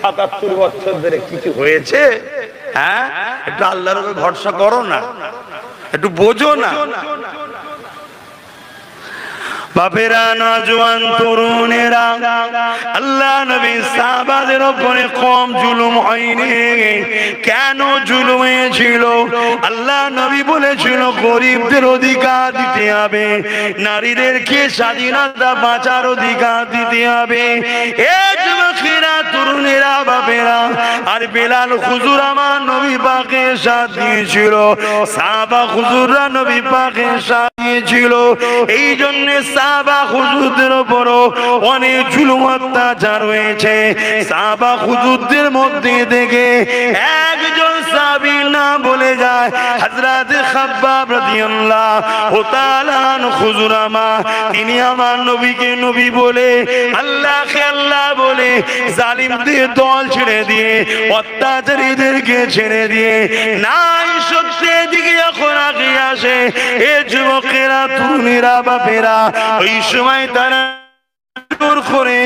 ৭৭ বছর ধরে কিছু হয়েছে? হ্যাঁ, একটু আল্লাহর উপরে ভরসা করো না, একটু বোঝো না। বাপেরা, নওজোয়ান তরুণেরা, আল্লাহ নবী সাহাবাদের উপরে কম জুলুম হয়নি। কেন জুলুম হয়েছিল? আল্লাহ নবী বলেছিল গরিবদের অধিকার দিতে হবে, নারীদেরকে স্বাধীনতা বাঁচার অধিকার দিতে হবে। এই যুবকেরা, তরুণেরা, বাপেরা, আর বেলাল হুজুর আমার নবী পাকের সাথ দিয়েছিল, সাহাবা হুজুররা নবী পাকের সাথ দিয়েছিল। এই জন্য সাহাবা হুজুরদের উপরও অনেক জুলুম অত্যাচার হয়েছে। সাহাবা হুজুরদের মধ্যে থেকে একজন সাহাবীর নাম বলে যায় হযরত খাব্বাব রাদিয়াল্লাহু তাআলা হুজুর আমার, তিনি আমার নবীকে নবী বলে, আল্লাহকে আল্লাহ বলে, জালিমদের দল ছেড়ে দিয়ে, অত্যাচারীদেরকে ছেড়ে দিয়ে নাই সত্যের দিকে যখন আগে আসে, এ যুবকেরা, তরুণীরা, বাপেরা, ওই সময় তারা করে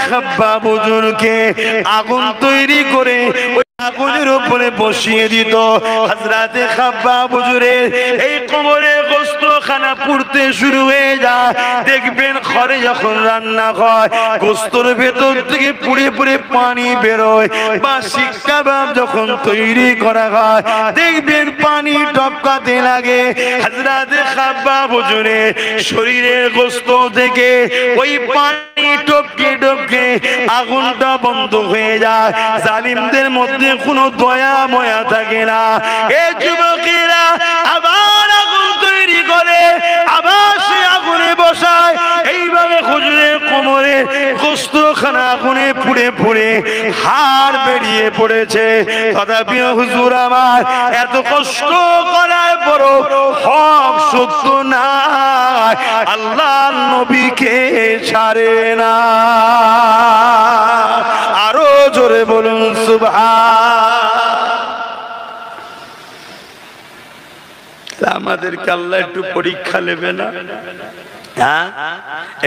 খাব্বাব হুজুরকে আগুন তৈরি করে আগুনের উপরে বসিয়ে দিত। হযরত খাব্বাব হুজুরের এই কোমরে গোশতখানা পুড়তে শুরু হয়ে যায়। দেখবেন ঘরে যখন রান্না হয়, গোশতের ভেতর থেকে পুড়ে পুড়ে পানি বেরোয়, বা শিক কাবাব যখন তৈরি করা হয়, দেখবেন পানি টপকাতে লাগে। হযরত খাব্বাব হুজুরের শরীরের গোশত থেকে ওই পানি টপকে টপকে আগুনটা বন্ধ হয়ে যায়। জালিমদের মধ্যে কোনো দয়া ময়া থাকে না। এই যুবকেরা আবার আগুন তৈরি করে, আবার সে আগুনে বসায়। এইভাবে হুজুরের কোমরে গোশতখানা আগুনে পুড়ে পুড়ে হাড় বেরিয়ে পড়েছে। তথাপি হুজুর আমার এত কষ্ট করার পরও হক সত্য নাই, আল্লাহর নবীকে ছাড়ে না। আরো জোরে বলুন সুবহান। আমাদেরকে আল্লাহ একটু পরীক্ষা নেবে না? হ্যাঁ,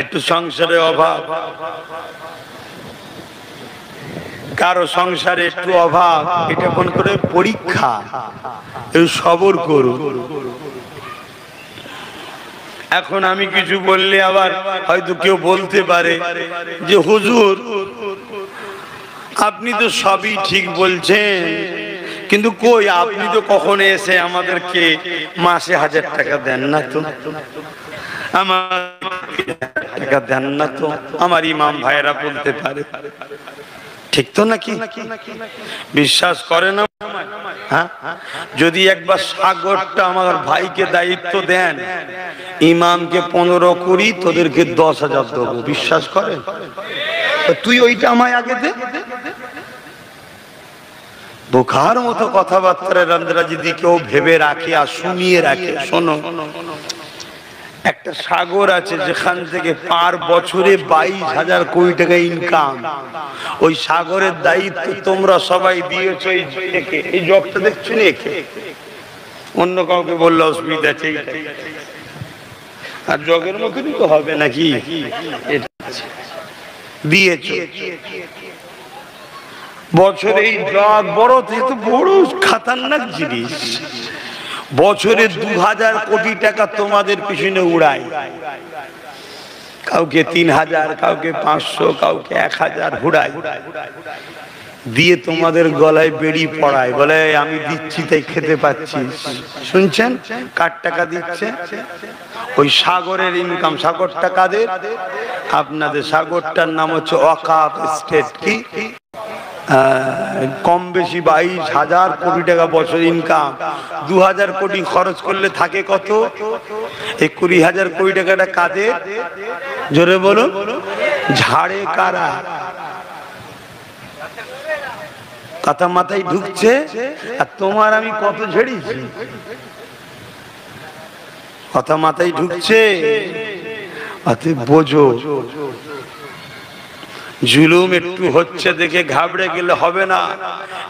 একটু সংসারে অভাব, কারো সংসারে একটু অভাব, এটা মনে করে পরীক্ষা, একটু সবর করুন। এখন আমি কিছু বললে আবার হয়তো কেউ বলতে পারে যে হুজুর আপনি তো সবই ঠিক বলছেন, কিন্তু কই আপনি তো কখনো এসে আমাদেরকে মাসে 1000 টাকা দেন না তো, আমার টাকা দেন না তো। আমার ইমাম ভাইরা বলতে পারে, ঠিক তো নাকি? বিশ্বাস করে না? হ্যাঁ, যদি একবার সাগরটা আমার ভাইকে দায়িত্ব দেন, ইমামকে 15 করি, তোদেরকে 10,000 দেবো, বিশ্বাস করেন? তুই ওইটা আমায় আগে দে। বোকার মতো কথাবার্তা রান্দ্রা যদি কেউ ভেবে রাখে আর শুনিয়ে রাখে, শোনো, একটা সাগর আছে যেখান থেকে পার বছরে 22,000 কোটি টাকা ইনকাম। ওই সাগরের দায়িত্ব তোমরা সবাই দিয়েছো। এই জগটা দেখছো না, অন্য কাউকে বললে অসুবিধা আছে, আর জগের মতনই তো হবে নাকি? দিয়েছো বছরে এই জগ বড়, তো বড় খাতারনাক জিনিস। বছরে 2000 কোটি টাকা তোমাদের পিছনে উড়ায়, কাউকে 3000, কাউকে 500, কাউকে 1000 উড়ায়, দিয়ে তোমাদের গলায় বেড়ি পড়ায়, বলে আমি দিচ্ছি তাই খেতে পাচ্ছি। শুনছেন কার টাকা দিচ্ছে? ওই সাগরের ইনকাম। সাগরটা কাদের? আপনাদের। সাগরটার নাম হচ্ছে ওয়াকাফ স্টেট। কি কম বেশি 22,000 কোটি টাকা বছর ইনকাম। 2000 কোটি খরচ করলে থাকে কত? 20,000 কোটি টাকাটা কাদের? জোরে বলুন। ঝাড়ে কারা? কথা মাথায় ঢুকছে? আর তোমার আমি কত ঝেড়েছি, কথা মাথায় ঢুকছে? বোঝো, জুলুম একটু হচ্ছে দেখে ঘাবড়ে গেলে হবে না,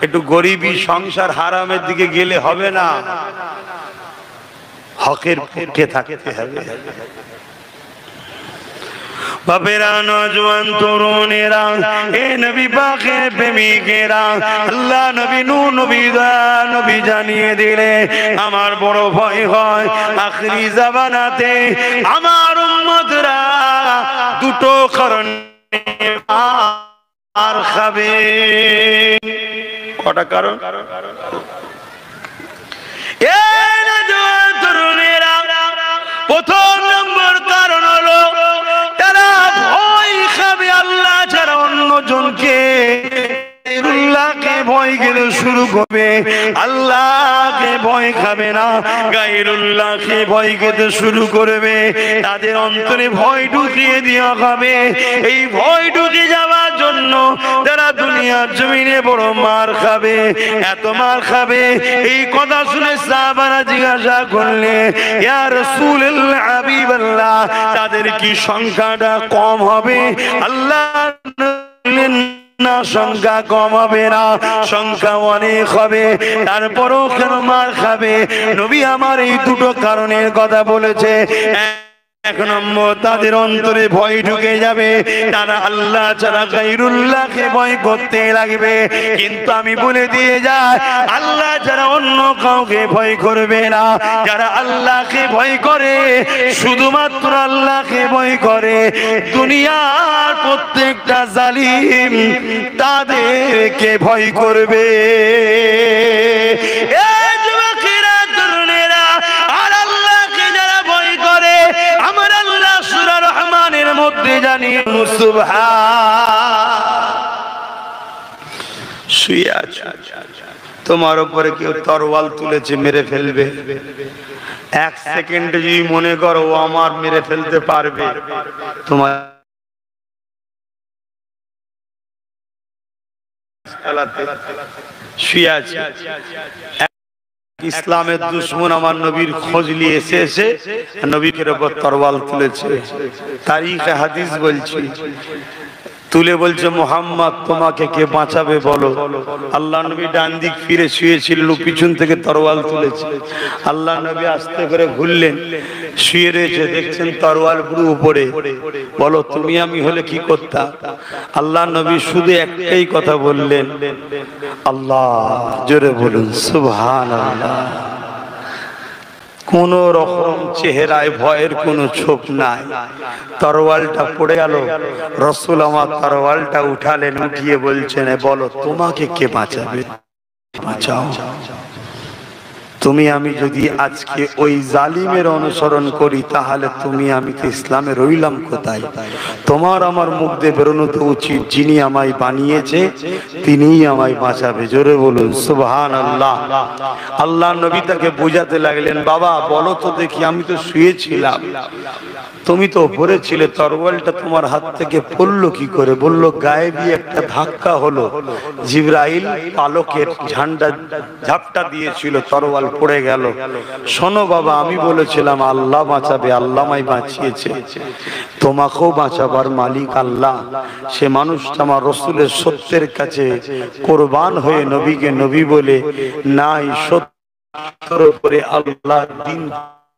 একটু গরিবী সংসার হারামের দিকে গেলে হবে না, হকের পক্ষে থাকতে হবে। বাপেরা, নওজোয়ান তরুণেরা, এ নবী পাকের প্রেমিকেরা, আল্লাহ নবী নূর নবী জানিয়ে দিলে আমার বড় ভয় হয় আখিরি জামানাতে আমার উম্মতরা দুটো কারণে আর খাবে। কটা কারণ? তরুণেরা, প্রথম নম্বর কারণ হলো তারা ভয় খাবে আল্লাহ ছাড়া অন্যজনকে। গায়রুল্লাহকে ভয় খেতে শুরু করবে, আল্লাহকে ভয় খাবে না, গায়রুল্লাহকে ভয় খেতে শুরু করবে। তাদের অন্তরে ভয় ঢুকিয়ে দেওয়া হবে। এই ভয় ঢুকে যাওয়ার জন্য তারা দুনিয়ার জমিনে বড় মার খাবে, এত মার খাবে। এই কথা শুনে সাহাবারা জিজ্ঞাসা করলে, ইয়া রাসূলুল্লাহ, হাবিবাল্লাহ, তাদের কি সংখ্যাটা কম হবে? আল্লাহ বললেন, না, সংখ্যা কম হবে না, সংখ্যা অনেক হবে। তারপরও কেন মার খাবে? নবী আমার এই দুটো কারণের কথা বলেছে। এক নম্বর, তাদের অন্তরে ভয় ঢুকে যাবে, তারা আল্লাহ ছাড়া গায়রুল্লাহকে ভয় করতে লাগবে। কিন্তু আমি বলে দিয়ে যাই, আল্লাহ ছাড়া অন্য কাউকে ভয় করবে না। যারা আল্লাহকে ভয় করে, শুধুমাত্র আল্লাহকে ভয় করে, দুনিয়ার প্রত্যেকটা জালিম তাদেরকে ভয় করবে। আমার আল্লাহ সূরা রহমানের মধ্যে জানি শুয়ে আছে, তোমার উপরে কেউ তরোয়াল তুলেছে, মেরে ফেলবে। এক সেকেন্ডে যদি মনে করো ও আমার মেরে ফেলতে পারবে, তোমার শুয়ে আছে। ইসলামের দুশ্মন আমার নবীর খোঁজ নিয়ে এসে নবীর উপর তরোয়াল তুলেছে। তারিখে হাদিস বলছি, তুলে বলছে, মুহাম্মদ তোমাকে কে বাঁচাবে বলো। আল্লাহ নবী ডান দিক ফিরে শুয়েছিলেন, পিছন থেকে তরোয়াল তুলেছে। আল্লাহ নবী আস্তে করে ঘুরলেন, শুয়ে রয়েছে, দেখছেন তরোয়াল পুরো উপরে। বলো তুমি আমি হলে কি করতাম? আল্লাহ নবী শুধু একটাই কথা বললেন, আল্লাহ। জোরে বলুন সুবহানাল্লাহ। কোন রকম চেহারায় ভয়ের কোন ছোপ নাই। তরোয়ালটা পড়ে গেল, রাসূল আমার তরোয়ালটা উঠালেন, উঠিয়ে বলছেন, বলো তোমাকে কে বাঁচাবে? বাঁচাও। তুমি আমি যদি আজকে ওই জালিমের অনুসরণ করি, তাহলে তুমি আমি তো ইসলামে রইলাম কোথায়? তোমার আমার মুখ দিয়ে বেরোনো তো উচিত, যিনি আমায় বানিয়েছে তিনিই আমায় বাঁচাবে। জোরে বলুন সুবহানাল্লাহ। আল্লাহ নবী তাকে বোঝাতে লাগলেন, বাবা বলো তো দেখি, আমি তো শুয়েছিলাম, তুমি তো উপরে ছিলে, তরোয়ালটা তোমার হাত থেকে পড়লো কি করে? বলল, গায়েবী একটা ধাক্কা হলো, জিবরাইল পালকের ঝাপটা দিয়েছিল, তরোয়াল পড়ে গেল। শোনো বাবা, আমি বলেছিলাম আল্লাহ বাঁচাবে, আল্লাহ আমায় বাঁচিয়েছে, তোমাকেও বাঁচাবার মালিক আল্লাহ। সে মানুষটা আমার রাসূলের সত্যের কাছে কোরবান হয়ে নবীকে নবী বলে নাই, সত্যের উপরে আল্লাহর দ্বীন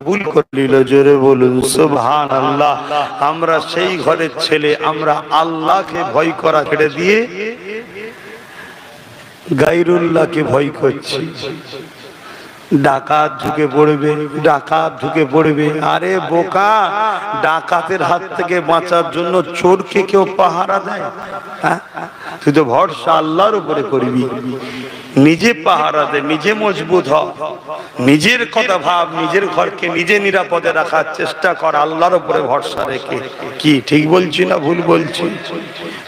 কবুল করলিল। জোরে বলুন সুবহানাল্লাহ। আমরা সেই ঘরের ছেলে, আমরা আল্লাহকে ভয় করা ছেড়ে দিয়ে গায়রুল্লাহকে ভয় করছি। ডাকাত ঢুকে পড়বে, ডাকাত ঢুকে পড়বে। আরে বোকা, ডাকাতের হাত থেকে বাঁচার জন্য চোরকে কেউ পাহারা দেয়? তুই তো ভরসা আল্লাহর উপরে করবি। নিজে পাহারা দে, নিজে মজবুত হ, নিজের কথা ভাব, নিজের ঘরকে নিজে নিরাপদে রাখার চেষ্টা কর, আল্লাহর উপরে ভরসা রেখে। কি ঠিক বলছি না ভুল বলছি?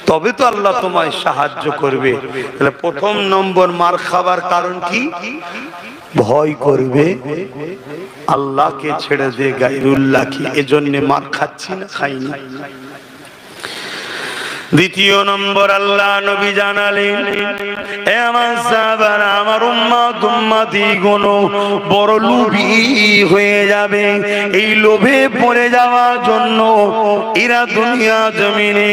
তবে তো আল্লাহ তোমায় সাহায্য করবে। তাহলে প্রথম নম্বর মার খাবার কারণ কি? ভয় করবে, আল্লাহকে ছেড়ে দে গায়রুল্লাহকে, এজন্য মার খাচ্ছি না, খাইনি। দ্বিতীয় নম্বর, আল্লাহ নবী জানালেন, এ আমার সাহাবারা, আমার উম্মতি গুলো বড় লোভী হয়ে যাবে। এই লোভে পড়ে যাওয়ার জন্য এরা দুনিয়া জমিনে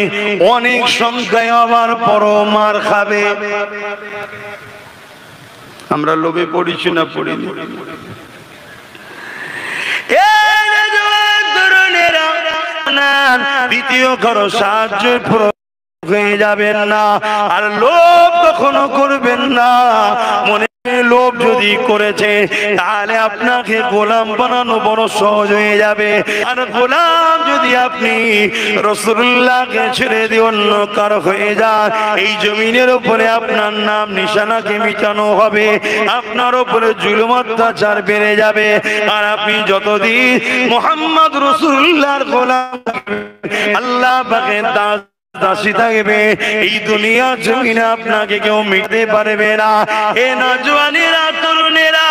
অনেক সংখ্যায় আবার পরও মার খাবে। আমরা লোভে পড়িছি না পড়িনি? দ্বিতীয় কারো সাহায্য হয়ে যাবেন না, আর লোভ কখনো করবেন না। মনে লোভ যদি করেছে তাহলে আপনাকে গোলাম বানানো বড় সহজ হয়ে যাবে। আর গোলাম যদি আপনি রাসূলুল্লাহকে ছেড়ে দিয়ে অন্য কারো হয়ে যান, এই জমিনের উপরে আপনার নাম নিশানাকে মিটানো হবে, আপনার উপরে জুলুম অত্যাচার বেড়ে যাবে। আর আপনি যতদিন মুহাম্মদ রাসূলুল্লাহর গোলাম আল্লাহ পাকের দাসী থাকবে, এই দুনিয়া জমিনে আপনাকে কেউ মিটতে পারবে না। এ নওজওয়ানেরা, তরুণেরা,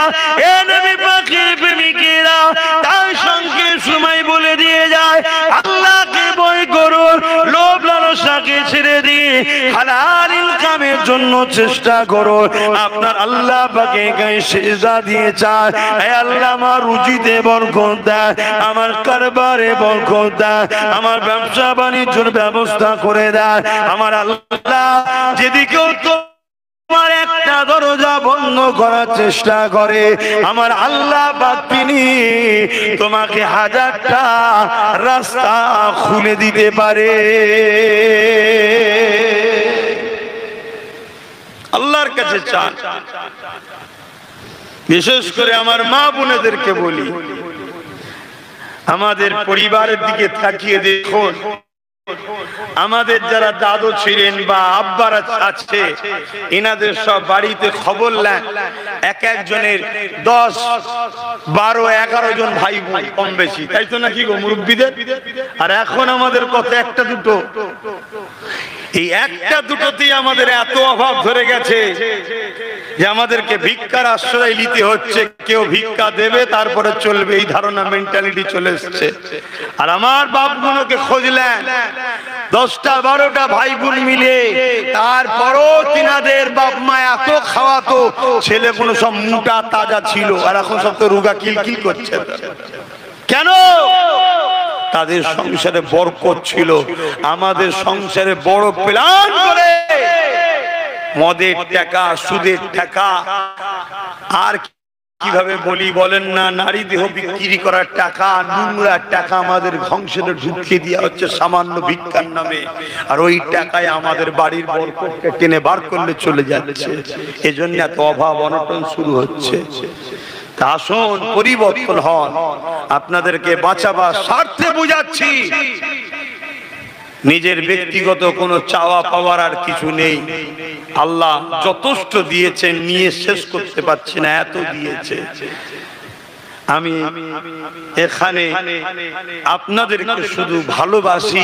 এ নবী পাকের প্রেমিকেরা, তার সঙ্গে সময় বলে দিয়ে যায় আল্লাহকে ভয় করুন, লোভ লালসাকে ছেড়ে দিয়ে হালাল ইনকামের জন্য চেষ্টা করুন। আপনার আল্লাহ পাকে গায়ে সিজদা দিয়ে চায়, হে আল্লাহ আমার রুজিতে বরকত দেন, আমার কারবারে বরকত দেন, আমার ব্যবসা বাণিজ্যের ব্যবস্থা করে দেন। আমার আল্লাহ যেদিকেও তোমার একটা দরজা বন্ধ করার চেষ্টা করে, আমার আল্লাহ পাক তিনি তোমাকে হাজারটা রাস্তা খুলে দিতে পারে। আল্লাহর কাছে চান। বিশেষ করে আমার মা বোনেদেরকে বলি, আমাদের পরিবারের দিকে তাকিয়ে দেখুন, আমাদের যারা দাদু ছিলেন বা আব্বারা আছে, এনাদের সব বাড়িতে খবর নেন, এক একজনের 10, 12, 11 জন ভাই বোন কম বেশি, তাই তো নাকি গো মুরব্বীদের? আর এখন আমাদের কত একটা দুটো, এই একটা দুটোতেই আমাদের এত অভাব ধরে গেছে যে আমাদেরকে ভিক্ষার আশ্রয় নিতে হচ্ছে। কেউ ভিক্ষা দেবে তারপরে চলবে, এই ধারণা মেন্টালিটি চলে এসছে। আর আমার বাপগুলোকে খুঁজলেন 10টা 12টা ভাই বোন মিলে, তারপরও তিনাদের বাপ মা এত খাওয়াতো, ছেলেগুলো সব মোটা তাজা ছিল, আর এখন সব তো রোগা কিলকিল করছে। কেন? তাদের সংসারে বরকত ছিল। আমাদের সংসারে বড় প্ল্যান করে মদের টাকা, সুদের টাকা, আর কিভাবে বলি বলেন না, নারী দেহ বিক্রি করার টাকা, নোংরা টাকা আমাদের সংসারে ঢুকিয়ে দেওয়া হচ্ছে সামান্য ভিক্ষার নামে। আর ওই টাকায় আমাদের বাড়ির বরকতকে টেনে বার করলে চলে যাচ্ছে। এজন্য এত অভাব অনটন শুরু হচ্ছে। আসুন পরিবর্তন হন। আপনাদেরকে বাঁচাবার স্বার্থে বুঝাচ্ছি, নিজের ব্যক্তিগত কোনো চাওয়া পাওয়ার আর কিছু নেই। আল্লাহ যথেষ্ট দিয়েছেন, নিয়ে শেষ করতে পারছি না, এত দিয়েছে। আমি এখানে আপনাদেরকে শুধু ভালোবাসি।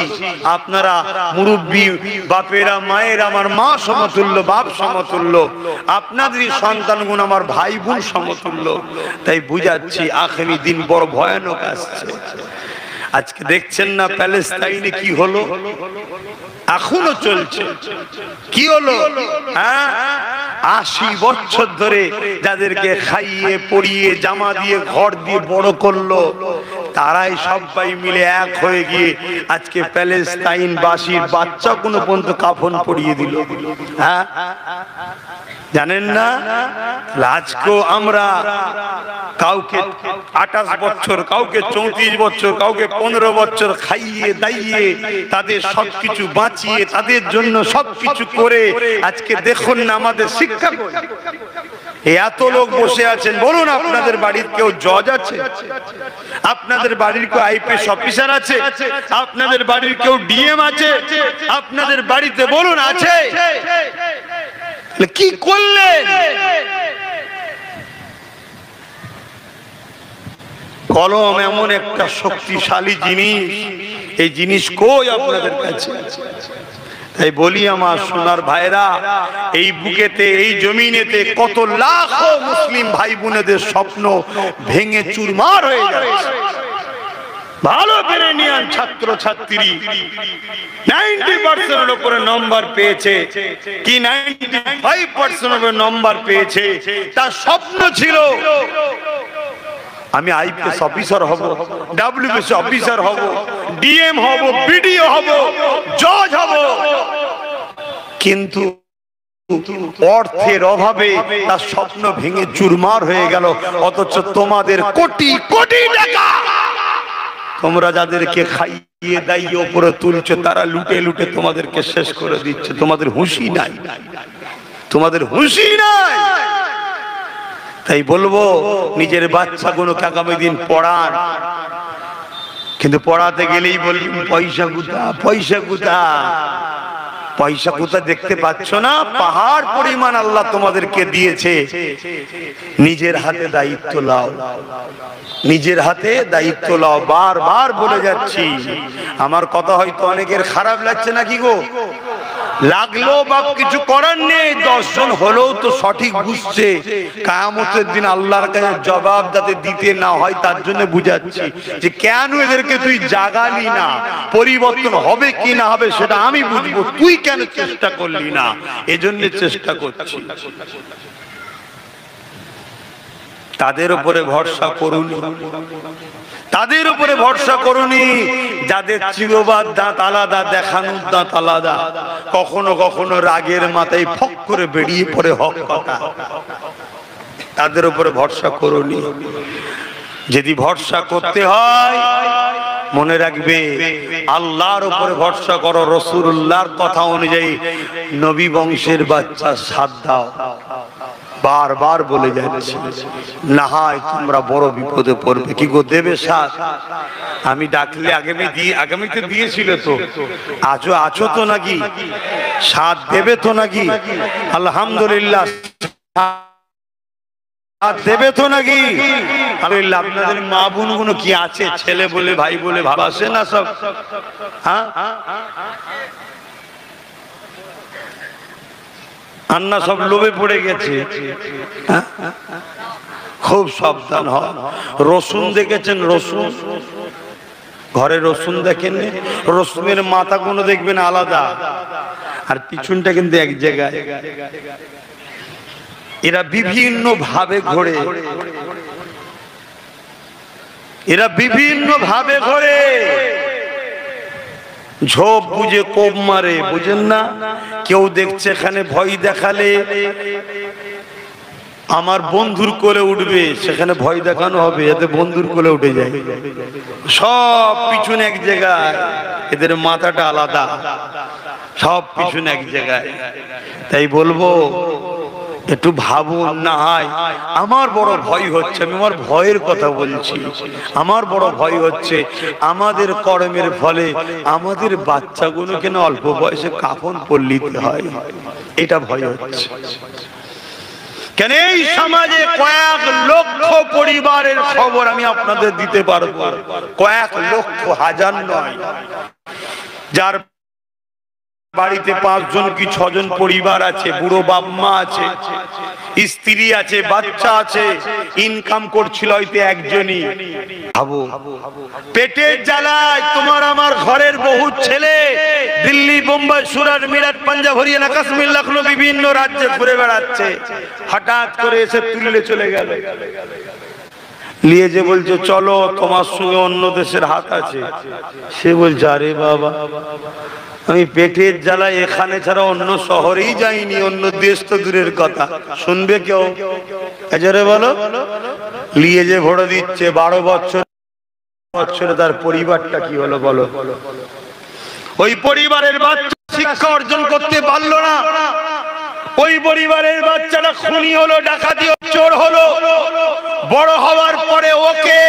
আপনারা মুরব্বী বাপেরা, মায়ের, আমার মা সমতুল্য, বাপ সমতুল্য, আপনাদেরই সন্তানগুণ আমার ভাই বোন সমতুল্য। তাই বুঝাচ্ছি আখেরি দিন বড় ভয়ানক আসছে। আজকে দেখছেন না প্যালেস্তাইনে কি হলো, এখনো চলছে। কি হলো? 80 বছর ধরে যাদেরকে খাইয়ে পরিয়ে জামা দিয়ে ঘর দিয়ে বড় করলো, তারাই সবাই মিলে এক হয়ে গিয়ে আজকে প্যালেস্তাইন বাসীর বাচ্চা কোনো পর্যন্ত কাফন পরিয়ে দিল। হ্যাঁ, জানেন না? আজকেও আমরা কাউকে 28 বছর, কাউকে 34 বছর, কাউকে 15 বছর খাইয়ে দাইয়ে তাদের সবকিছু বাঁচিয়ে তাদের জন্য সবকিছু করে আজকে দেখুন না আমাদের শিক্ষা করি। এত লোক বসে আছেন, বলুন আপনাদের বাড়ির কেউ জজ আছে? আপনাদের বাড়ির কেউ আইপিএস অফিসার আছে? আপনাদের বাড়ির কেউ ডিএম আছে? আপনাদের বাড়িতে বলুন আছে? কি করলেন? কলম এমন একটা শক্তিশালী জিনিস, এই জিনিস কই আপনাদের কাছে? তাই বলি আমার সোনার ভাইরা, এই বুকেতে, এই জমিনেতে কত লাখো মুসলিম ভাই বোনেদের স্বপ্ন ভেঙে চুরমার হয়ে যাচ্ছে। ভালো করে নিয়ান ছাত্র ছাত্রী 90% উপরে নম্বর পেয়েছে, কি 95% উপরে নম্বর পেয়েছে। তার স্বপ্ন ছিল আমি আইপিএস অফিসার হব, ডব্লিউবিসি অফিসার হব, ডিএম হব, বিডিও হব, জজ হব। কিন্তু অর্থের অভাবে তার স্বপ্ন ভেঙে চুরমার হয়ে গেল। অথচ তোমাদের কোটি কোটি টাকা তোমরা যাদেরকে খাইয়ে দাইয়ে উপরে তুলছো, তারা লুটে লুটে তোমাদেরকে শেষ করে দিচ্ছে। তোমাদের হুঁশি নাই, তোমাদের হুঁশি নাই। তাই বলবো নিজের বাচ্চাগুলোকে আগামী দিন পড়ান, কিন্তু পড়াতে গেলেই বলবেন পয়সা কোথা, পয়সা কোথা, পয়সা কোথা দেখতে পাচ্ছ না? পাহাড় পরিমাণ আল্লাহ তোমাদেরকে দিয়েছে, নিজের হাতে দায়িত্ব নাও, নিজের হাতে দায়িত্ব নাও। বারবার বলে যাচ্ছি, আমার কথা হয়তো অনেকের খারাপ লাগছে নাকি গো? লাগলো বা কিছু করার নেই, 10 জন হলেও তো সঠিক বুঝছে, কিয়ামতের দিন আল্লাহর কাছে জবাব যাতে দিতে না হয় তার জন্য বুঝাচ্ছি যে কেন এদেরকে তুই জাগালি না, পরিবর্তন হবে কি না হবে সেটা আমি বুঝবো, তুই কেন চেষ্টা করলি না, এজন্য চেষ্টা করছি। তাদের উপরে ভরসা করুন, তাদের উপরে ভরসা করুনি যাদের চিরবাদ দাঁত আলাদা, দেখানোর দাঁত আলাদা, কখনো কখনো রাগের মাথায় ফক করে বেরিয়ে পড়ে হক কথা, তাদের উপরে ভরসা করুনি। যদি ভরসা করতে হয় মনে রাখবে আল্লাহর উপরে ভরসা করো, রাসূলুল্লাহর কথা অনুযায়ী নবী বংশের বাচ্চা সাথ দাও। বারবার বলে যাচ্ছি, না হয় তোমরা বড় বিপদে পড়বে। কি গো দেবে সাথ? আমি ডাকলে আগামীতে দিয়েছিল তো, আজও আছো তো নাকি? সাথ দেবে তো নাকি? আলহামদুলিল্লাহ দেবে তো নাকি? আলহামদুলিল্লাহ। আপনাদের মা বোন গুলো কি আছে? ছেলে বলে ভাই বলে ভাবাসে না সব? হ্যাঁ, আন্না সব লোভে পড়ে গেছে। খুব সাবধান হন। রসুন দেখেছেন? রসুন ঘরে রসুন দেখেন? রসুনের মাথা গুলো দেখবেন আলাদা, আর পিছনটা কিন্তু এক জায়গায়। এরা বিভিন্ন ভাবে ঘোরে, এরা বিভিন্ন ভাবে ঘোরে। ঝোপ বুঝে কোপ মারে, বুঝেন না? কেউ দেখছে এখানে ভয় দেখালে আমার বন্ধুর কোলে উঠবে, সেখানে ভয় দেখানো হবে, এতে বন্ধুর কোলে উঠে যায়। সব পিছনে এক জায়গায়, এদের মাথাটা আলাদা, সব পিছনে এক জায়গায়। তাই বলবো একটু ভাবুন, না হয় আমার বড় ভয় হচ্ছে, আমি আমার ভয়ের কথা বলছি, আমার বড় ভয় হচ্ছে আমাদের কর্মের ফলে আমাদের বাচ্চাগুলো কেন অল্প বয়সে কাফন পল্লীতে হয়, এটা ভয় হচ্ছে। কেন এই সমাজে কয়েক লক্ষ পরিবারের খবর আমি আপনাদের দিতে পারবো, কয়েক লক্ষ, হাজার নয়, যার বাড়িতে 5 জন কি 6 জন পরিবার আছে, বুড়ো বাপ মা আছে, স্ত্রী আছে, বাচ্চা আছে, ইনকাম করছিল হয়তো একজনই। ভাবো, পেটের জ্বালায় তোমার আমার ঘরের বহু ছেলে দিল্লি, বোম্বাই, সুরাট, মিরাট, পাঞ্জাব, হরিয়ানা, কাশ্মীর, লখনৌ বিভিন্ন রাজ্যে ঘুরে বেড়াচ্ছে, হঠাৎ করে এসে তুললে চলে গেল, নিয়ে যে বলছে চলো তোমার সঙ্গে অন্য দেশের হাত আছে। সে বলছে আরে বাবা, আমি পেটের জ্বালায় এখানে ছাড়া অন্য শহরেই যাইনি, অন্য দেশ তো দূরের কথা, শুনবে কেউ? এজরে বলো, নিয়ে যে ভরে দিচ্ছে 12 বছরে তার পরিবারটা কি হলো বলো? ওই পরিবারের বাচ্চা শিক্ষা অর্জন করতে পারলো না, ওই পরিবারের বাচ্চাটা খুনি হলো, ডাকাতি চোর হলো, বড় হওয়ার পরে ওকে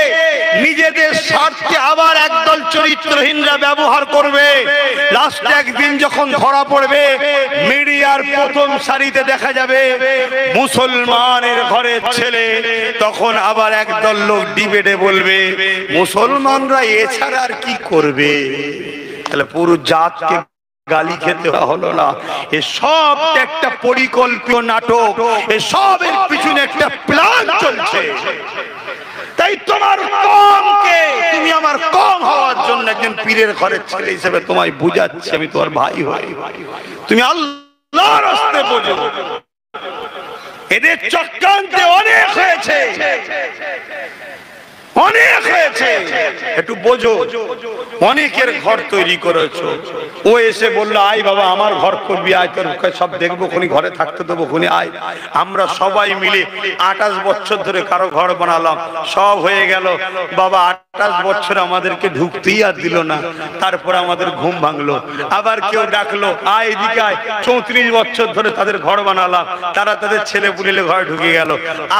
নিজেদের স্বার্থে আবার একদল চরিত্রহীনরা ব্যবহার করবে। লাস্টে একদিন যখন ধরা পড়বে, মিডিয়ার প্রথম সারিতে দেখা যাবে মুসলমানের ঘরের ছেলে, তখন আবার একদল লোক ডিবেটে বলবে মুসলমানরা এছাড়া আর কি করবে। তাহলে পুরো জাতকে গালি খেতে হলো না? এসব একটা পরিকল্পিত নাটক, এসবের পিছনে একটা প্ল্যান চলছে। তাই তোমার কমকে, তুমি আমার কম হওয়ার জন্য একজন পীরের ঘরের ছেলে হিসেবে তোমায় বুঝাচ্ছি, আমি তোমার ভাই হই, তুমি আল্লাহর রাস্তায় বোঝো। এদের চক্রান্তে অনেক হয়েছে, অনেক হয়েছে, একটু বোঝো। অনেকের ঘর তৈরি করেছো, ও এসে বললো আয় বাবা আমার ঘর করবি, আয় তোর সব দেখবো, খুনি ঘরে থাকতে দেবো, খুনি আয়। আমরা সবাই মিলে 28 বছর ধরে কারো ঘর বানালাম, সব হয়ে গেল। বাবা 28 বছর আমাদেরকে ঢুকতেই আর দিল না, তারপর আমাদের ঘুম ভাঙলো। আবার কেউ ডাকলো, আয় এদিকে আয়, 34 বছর ধরে তাদের ঘর বানালাম, তারা তাদের ছেলে পুলে ঘরে ঢুকে গেল।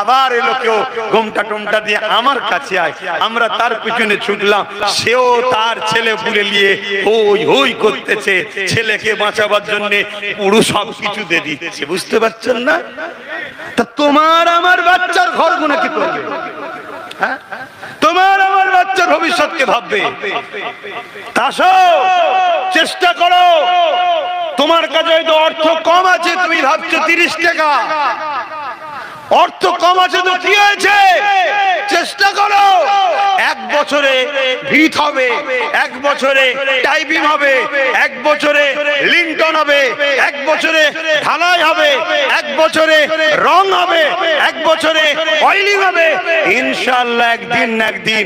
আবার এলো কেউ ঘুমটা টুমটা দিয়ে আমার কাছে আয়, আমরা তার পিছনে ছুটলাম, সেও তার ছেলে পুলে নিয়ে হই হই করতেছে, ছেলেকে বাঁচাবার জন্য পুরো সব কিছু দিয়ে দিচ্ছে। বুঝতে পারছেন না? তা তোমার আমার বাচ্চার ঘর গুলো কি করবে? হ্যাঁ, তোমার আমার বাচ্চার ভবিষ্যৎকে ভাববে। আসো চেষ্টা করো। তোমার কাছে হয়তো অর্থ কম আছে, তুমি ভাবছো 30 টাকা, অর্থ কম আছে তো কি হয়েছে, চেষ্টা করো। 1 বছরে ভিট হবে, 1 বছরে টাইপিং হবে, 1 বছরে লিংটন হবে, 1 বছরে ঢালাই হবে, 1 বছরে রং হবে, 1 বছরে অয়েলিং হবে। ইনশাআল্লাহ একদিন না একদিন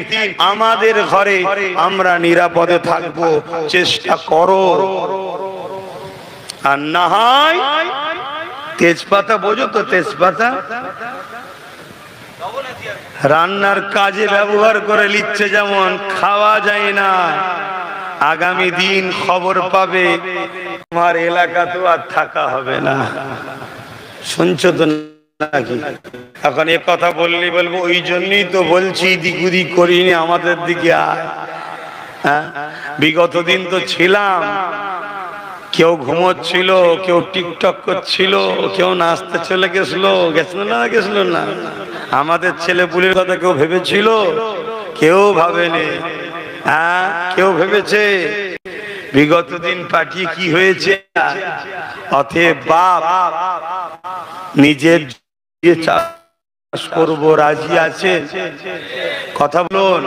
আমাদের ঘরে আমরা নিরাপদে থাকবো। চেষ্টা করো। আর না হয় তেজপাতা, বোঝো তো তেজপাতা, রান্নার কাজে ব্যবহার করে লিখছে, যেমন খাওয়া যায় না, আগামী দিন খবর পাবে তোমার এলাকা তো আর থাকা হবে না। শুনছো তো নাকি? এখন এ কথা বললে বলবো ওই জন্যই তো বলছি দিক উদিক করিনি, আমাদের দিকে আয়। হ্যাঁ, বিগত দিন তো ছিলাম, কেউ ঘুমোচ্ছিল, কেউ টিকটক করছিল, কেউ নাচতে চলে গেছিল না। আমাদের ছেলে পুলির কথা কেউ ভেবেছিল? কেউ ভাবেনি। হ্যাঁ, কেউ ভেবেছে? বিগত দিন পাঠিয়ে কি হয়েছে? অতএব বাপ নিজের চাষ করবো রাজি আছে? কথা বলুন।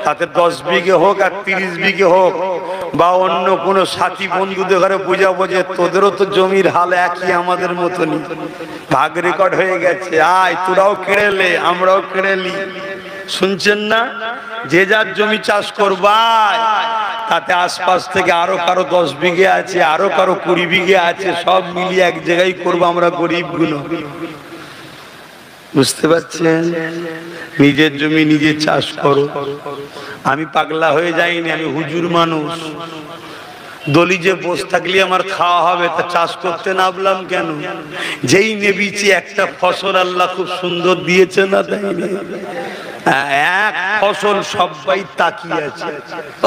তাতে 10 বিঘে হোক আর 30 বিঘে হোক, বা অন্য কোন সাথী বন্ধুদের ঘরে বুঝাবো যে তোদেরও তো জমির হাল একই আমাদের মতনই, ভাগ রেকর্ড হয়ে গেছে, আয় তোরাও কেড়ে লে আমরাও কেড়ে লি। শুনছেন না? যে যার জমি চাষ করবাই, তাতে আশপাশ থেকে আরো কারো 10 বিঘে আছে, আরো কারো 20 বিঘে আছে, সব মিলিয়ে এক জায়গায় করবো আমরা গরিব গুলো। বুঝতে পারছেন? নিজের জমি নিজে চাষ করো। আমি পাগলা হয়ে যাইনি, আমি হুজুর মানুষ। দলি যে বসে থাকলে আমার খাওয়া হবে, তা চাষ করতে নামলাম কেন? যেই নেবিছি একটা ফসল আল্লাহ খুব সুন্দর দিয়েছে না, দেয়নি? এক ফসল সবাই তাকিয়ে আছে,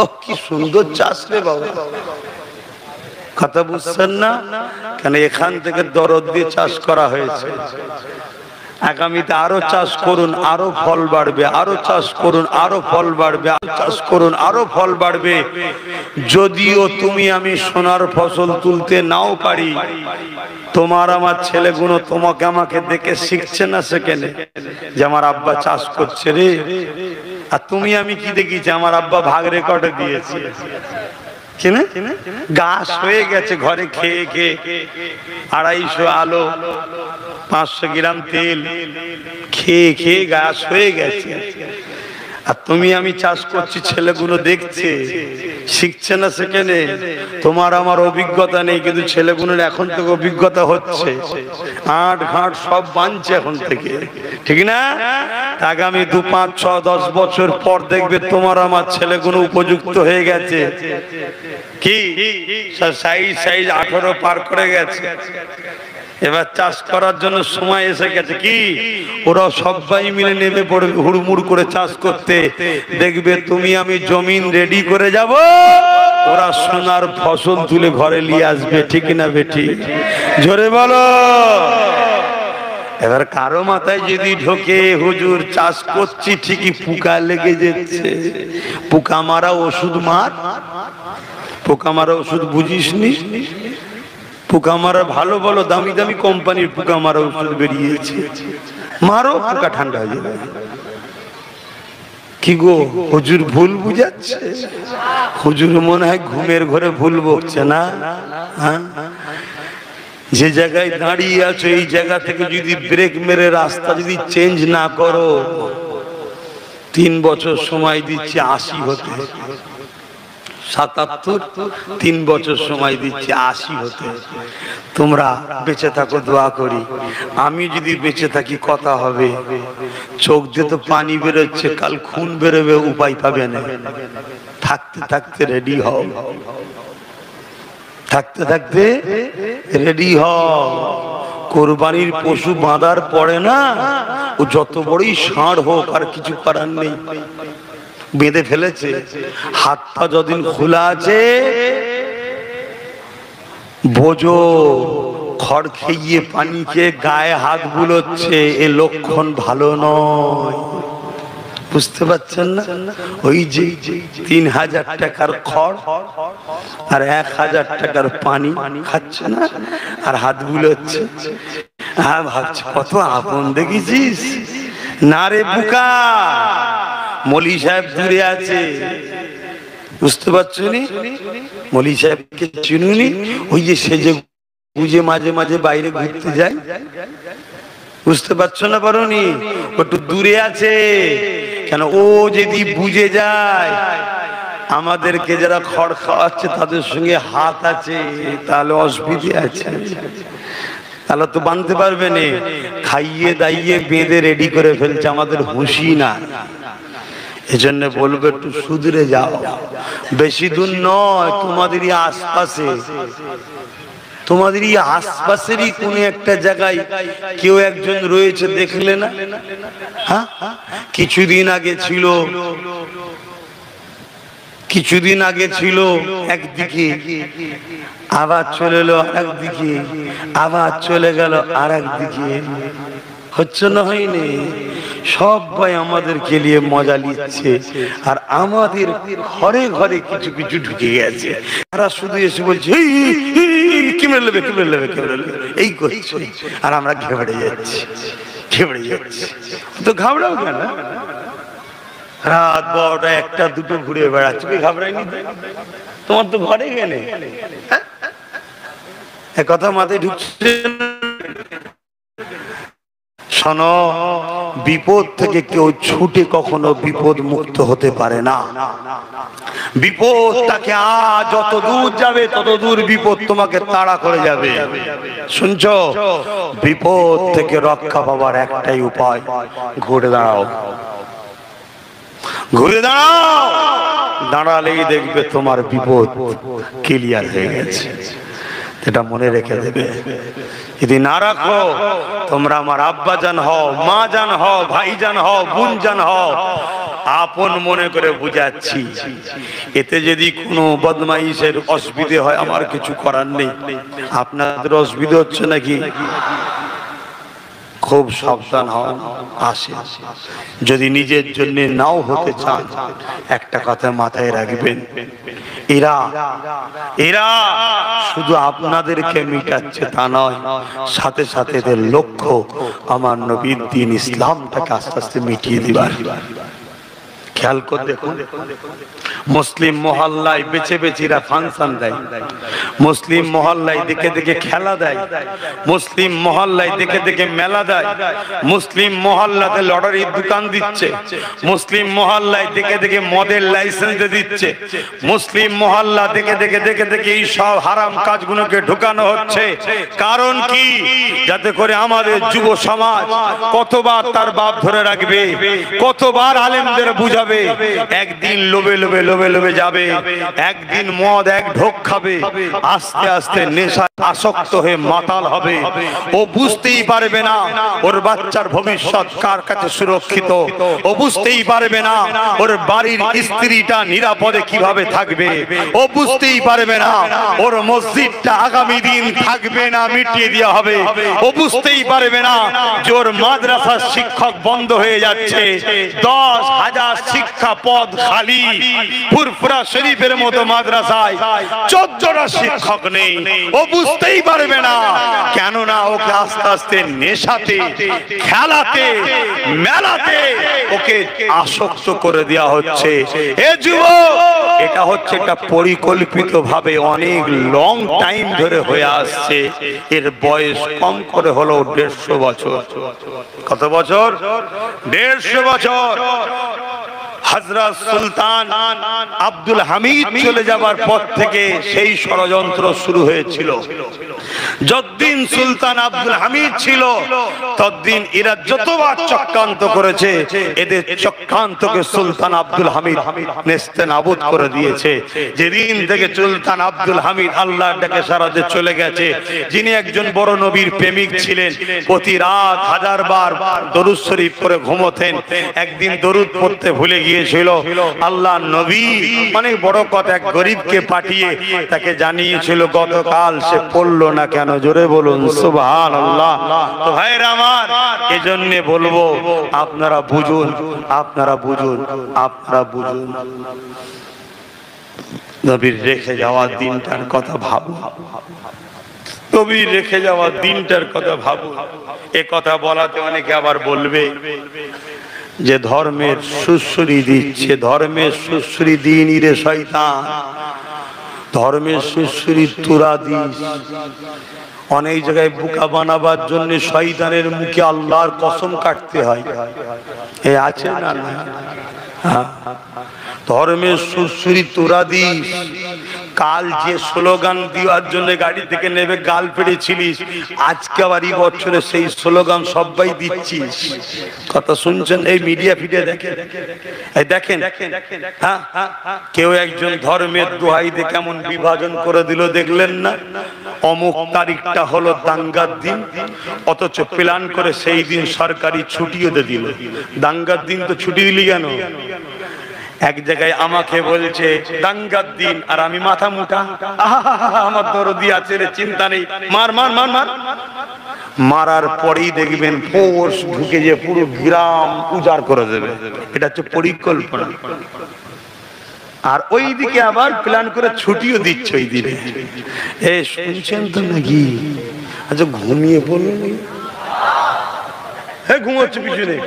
ও কি সুন্দর চাষ রে বাবা। কথা বুঝছেন না? কেন এখান থেকে দরদ দিয়ে চাষ করা হয়েছে। আগামীতে আরো চাষ করুন, আরো ফল বাড়বে, আরো চাষ করুন, আরো ফল বাড়বে, আরো চাষ করুন, আরো ফল বাড়বে। যদিও তুমি আমি সোনার ফসল তুলতে নাও পারি, তোমার আমার ছেলেগুলো তোমাকে আমাকে দেখে শিখছে না সেখানে, যে আমার আব্বা চাষ করছে রে। আর তুমি আমি কি দেখেছি? আমার আব্বা ভাগ রেকর্ডে দিয়েছে কিনা, গাছ হয়ে গেছে ঘরে খেয়ে খেয়ে, 250 আলো 500 গ্রাম তেল খেয়ে খেয়ে গাছ হয়ে গেছে। আর তুমি আমি চাষ করছি, ছেলেগুলো দেখছে, শিখছে না সেখানে। তোমার আমার অভিজ্ঞতা নেই, কিন্তু ছেলেগুলোর এখন থেকে অভিজ্ঞতা হচ্ছে, আট ঘাট সব বানছে এখন থেকে, ঠিক না? আগামী 2, 5, 6, 10 বছর পর দেখবে তোমার আমার ছেলেগুলো উপযুক্ত হয়ে গেছে, কি সাইজ 18 পার করে গেছে। এবার চাষ করার জন্য সময় এসে গেছে, কি ওরা সবাই মিলে নেমে পড়বে হুড়মুড় করে চাষ করতে। দেখবে তুমি আমি জমিন রেডি করে যাব, ওরা সোনার ফসল তুলে ঘরে নিয়ে আসবে, ঠিক না বেটি? জোরে বলো। এবার কারো মাথায় যদি ঢোকে হুজুর চাষ করছি ঠিকই পোকা লেগে যাচ্ছে, পোকা মারা ওষুধ মার, পোকা মারা ওষুধ বুঝিসনি? পোকা মারা ভালো বলো, দামি দামি কোম্পানির পোকা মারা ওষুধ বেরিয়েছে, মারো পোকা ঠান্ডা হয়ে যাবে। কি গো হুজুর ভুল বুঝাচ্ছে? হুজুর মনে হয় ঘুমের ঘরে ভুল বকছে না? যে জায়গায় দাঁড়িয়ে আছো এই জায়গা থেকে যদি ব্রেক মেরে রাস্তা যদি চেঞ্জ না করো, 3 বছর সময় দিচ্ছি 80 হতে। 77, 3 বছর সময় দিচ্ছি 80 হতে। তোমরা বেঁচে থাকো, দোয়া করি। আমি যদি বেঁচে থাকি কথা হবে। চোখ দিয়ে তো পানি বেরোচ্ছে, কাল খুন বেরোবে, উপায় পাবে না। থাকতে থাকতে রেডি হও, থাকতে থাকতে রেডি হও। কোরবানির পশু বাঁধার পরে না, ও যত বড়ই ষাঁড় হোক আর কিছু করার নেই, বেঁধে ফেলেছে। হাত পা যতদিন খোলা আছে, বোঝো খড় খেয়ে পানি খেয়ে গায়ে হাত বুলোচ্ছে, এ লক্ষণ ভালো নয়। বুঝতে পারছেন না? ওই যে 3000 টাকার খড় আর 1000 টাকার পানি খাচ্ছে না, আর হাত বুলোচ্ছে। হ্যাঁ, ভাবছি কত আপন দেখেছিস না রে বুকা। মলি সাহেব দূরে আছে, বুঝতে পারছো নি? মলি সাহেবকে চিনুনি? ওই যে সেজে বুঝে মাঝে মাঝে বাইরে ঘুরতে যায়, বুঝতে পারছো না? পারোনি? একটু দূরে আছে কেন? ও যদি বুঝে যায় আমাদেরকে যারা খড় খাওয়াচ্ছে তাদের সঙ্গে হাত আছে, তাহলে অসুবিধে আছে, তাহলে তো বাঁধতে পারবে না। খাইয়ে দাইয়ে বেঁধে রেডি করে ফেলছে, আমাদের হুঁশি না। এজন্য বলবো একটু সুদূরে যাও, বেশি দূর নয়, তোমাদেরই আশপাশে, তোমাদেরই আশপাশেরই কোন একটা জায়গায় কেউ একজন রয়েছে, দেখলে না? হ্যাঁ, কিছুদিন আগে ছিল একদিকে, আবার চলে এলো আরেকদিকে, আবার চলে গেল আর একদিকে। হচ্ছে না? হয়নি? সবাই আমাদেরকে নিয়ে মজা নিচ্ছে, আর আমাদের ঘরে ঘরে কিছু কিছু ঢুকে গেছে। তারা শুধু এসে বলছে কি মেরে নেবে, কি মেরে নেবে, কি মেরে নেবে, এই করছে, আর আমরা ঘেবড়ে যাচ্ছি, ঘেবড়ে যাচ্ছি। তো ঘাবড়াও কেন? রাত 12টা 1টা 2টো ঘুরে বেড়াচ্ছে, কি ঘাবড়াইনি? তোমার তো ঘরে গেলে কথা মাথায় ঢুকছে। শোনো, বিপদ থেকে কেউ ছুটে কখনো বিপদ মুক্ত হতে পারে না। বিপদ তাকে যত দূর যাবে তত দূর বিপদ তোমাকে তাড়া করে যাবে। শুনছো? বিপদ থেকে রক্ষা পাওয়ার একটাই উপায়, ঘুরে দাঁড়াও, ঘুরে দাঁড়াও। দাঁড়ালেই দেখবে তোমার বিপদ ক্লিয়ার হয়ে গেছে। এটা মনে রেখে দেবে। যদি না রাখো, তোমরা আমার আব্বা জান হও, মা জান হও, ভাই জান হও, বোন জান হও, আপন মনে করে বুঝাচ্ছি। এতে যদি কোনো বদমাইশের অসুবিধে হয়, আমার কিছু করার নেই। আপনাদের অসুবিধা হচ্ছে নাকি? খুব সাবধান হন। আসে যদি নিজের জন্য নাও হতে চান, একটা কথা মাথায় রাখবেন, এরা শুধু আপনাদেরকে মিটাচ্ছে তা নয়, সাথে সাথে এদের লক্ষ্য আমার নবীর দ্বীন ইসলামটাকে আস্তে আস্তে মিটিয়ে দিবার। খেয়াল করে দেখুন, মুসলিম মহল্লায় বেছে বেছে এরা ফাংশন দেয়, মুসলিম মহল্লায় দেখে দেখে খেলা দেয়, মুসলিম মহল্লায় দেখে দেখে মেলা দেয়, মুসলিম মহল্লাতে লটারির দোকান দিচ্ছে, মুসলিম মহল্লায় দেখে দেখে মদের লাইসেন্স দিচ্ছে, মুসলিম মহল্লা দেখে দেখে দেখে দেখে এই সব হারাম কাজগুলোকে ঢুকানো হচ্ছে। কারণ কি? যাতে করে আমাদের যুব সমাজ কতবার তার বাপ ধরে রাখবে, কতবার আলেমদের বুঝাবে, একদিন লোভে লোভে লোভে লোভে যাবে, একদিন মদ এক ঢোক খাবে, আস্তে আস্তে নেশায় আসক্ত হয়ে মাতাল হবে। ও বুঝতেই পারবে না ওর বাচ্চার ভবিষ্যৎ কার কাছে সুরক্ষিত, ও বুঝতেই পারবে না ওর বাড়ির স্ত্রীটা নিরাপদে কিভাবে থাকবে, ও বুঝতেই পারবে না ওর মসজিদটা আগামী দিন থাকবে না, মিটিয়ে দেওয়া হবে, ও বুঝতেই পারবে না যে ওর মাদ্রাসার শিক্ষক বন্ধ হয়ে যাচ্ছে, 10,000 শিক্ষা পদ খালি, ফুরফুরা শরীফের মতো মাদ্রাসায় 14টা শিক্ষক নেই। ও বুঝতেই পারবে না, কেননা ওকে আস্তে আস্তে নেশাতে, খেলাতে, মেলাতে ওকে আসক্ত করে দেওয়া হচ্ছে। এ যুবক, এটা হচ্ছে একটা পরিকল্পিত ভাবে অনেক লং টাইম ধরে হয়ে আসছে। এর বয়স কম করে হলো 150 বছর। কত বছর? 150 বছর। হযরত সুলতান আব্দুল হামিদ চলে যাবার পর থেকে সেই ষড়যন্ত্র শুরু হয়েছিল। যতদিন সুলতান আব্দুল হামিদ ছিল ততদিন এরা যতবার চক্রান্ত করেছে, এদের চক্রান্তকে সুলতান আব্দুল হামিদ নেস্তেনাবুদ করে দিয়েছে। যেদিন থেকে সুলতান আব্দুল হামিদ আল্লাহর ডাকে সাড়া দিয়ে চলে গেছে, যিনি একজন বড় নবীর প্রেমিক ছিলেন, প্রতি রাত 1000 বার দরুদ শরীফ পড়ে ঘুমোতেন। একদিন দরুদ পড়তে ভুলে গিয়েছিল। আল্লাহ নবী অনেক বড় কথা, এক গরিবকে পাঠিয়ে তাকে জানিয়েছিল গতকাল সে পড়লো না কেন। জোরে বলুন সুবহানাল্লাহ। তো ভাইরা আমার, এজন্য বলবো আপনারা বুঝুন, আপনারা বুঝুন, আপনারা বুঝুন। নবীর রেখে যাওয়া দিনটার কথা ভাবুন, নবীর রেখে যাওয়া দিনটার কথা ভাবুন। এ কথা বলাতে অনেকে আবার বলবে যে ধর্মের সুশ্রী দিচ্ছে, ধর্মের সুশ্রী দিনই রে শয়তান, ধর্মের সুশ্রী তুরা দিস। অনেক জায়গায় বোকা বানাবার জন্য শয়তানের মুখে আল্লাহর কসম কাটতে হয়। এ আছে না? ধর্মের সুশ্রী তোরা দিস। কাল যে স্লোগান দেওয়ার জন্য গাড়ি থেকে নেবে গাল পেড়েছিলিস, আজকে আবার এই বছরে সেই স্লোগান সবাই দিচ্ছিস। কথা শুনছেন? এই মিডিয়া ফিডে দেখেন, এই দেখেন, হ্যাঁ, কেউ একজন ধর্মের দোহাই দিয়ে কেমন বিভাজন করে দিল দেখলেন না? অমুক তারিখটা হলো দাঙ্গার দিন, অথচ প্ল্যান করে সেই দিন সরকারি ছুটিও দিয়ে দিল। দাঙ্গার দিন তো ছুটি দিলি কেন? এক জায়গায় আমাকে বলছে দাঙ্গার দিন, আর আমি মাথা মুটা, আমার দরদি আছে রে, চিন্তা নেই, মার মার মার মার। মারার পরেই দেখবেন ফোর্স ঢুকে যে পুরো গ্রাম উজাড় করে দেবে। এটা হচ্ছে পরিকল্পনা। আর ওই দিকে আবার প্ল্যান করে ছুটিও দিচ্ছে ওই দিনে। এ শুনছেন তো নাকি? আচ্ছা ঘুমিয়ে পড়লেন? হ্যাঁ ঘুমোচ্ছে পিছনে।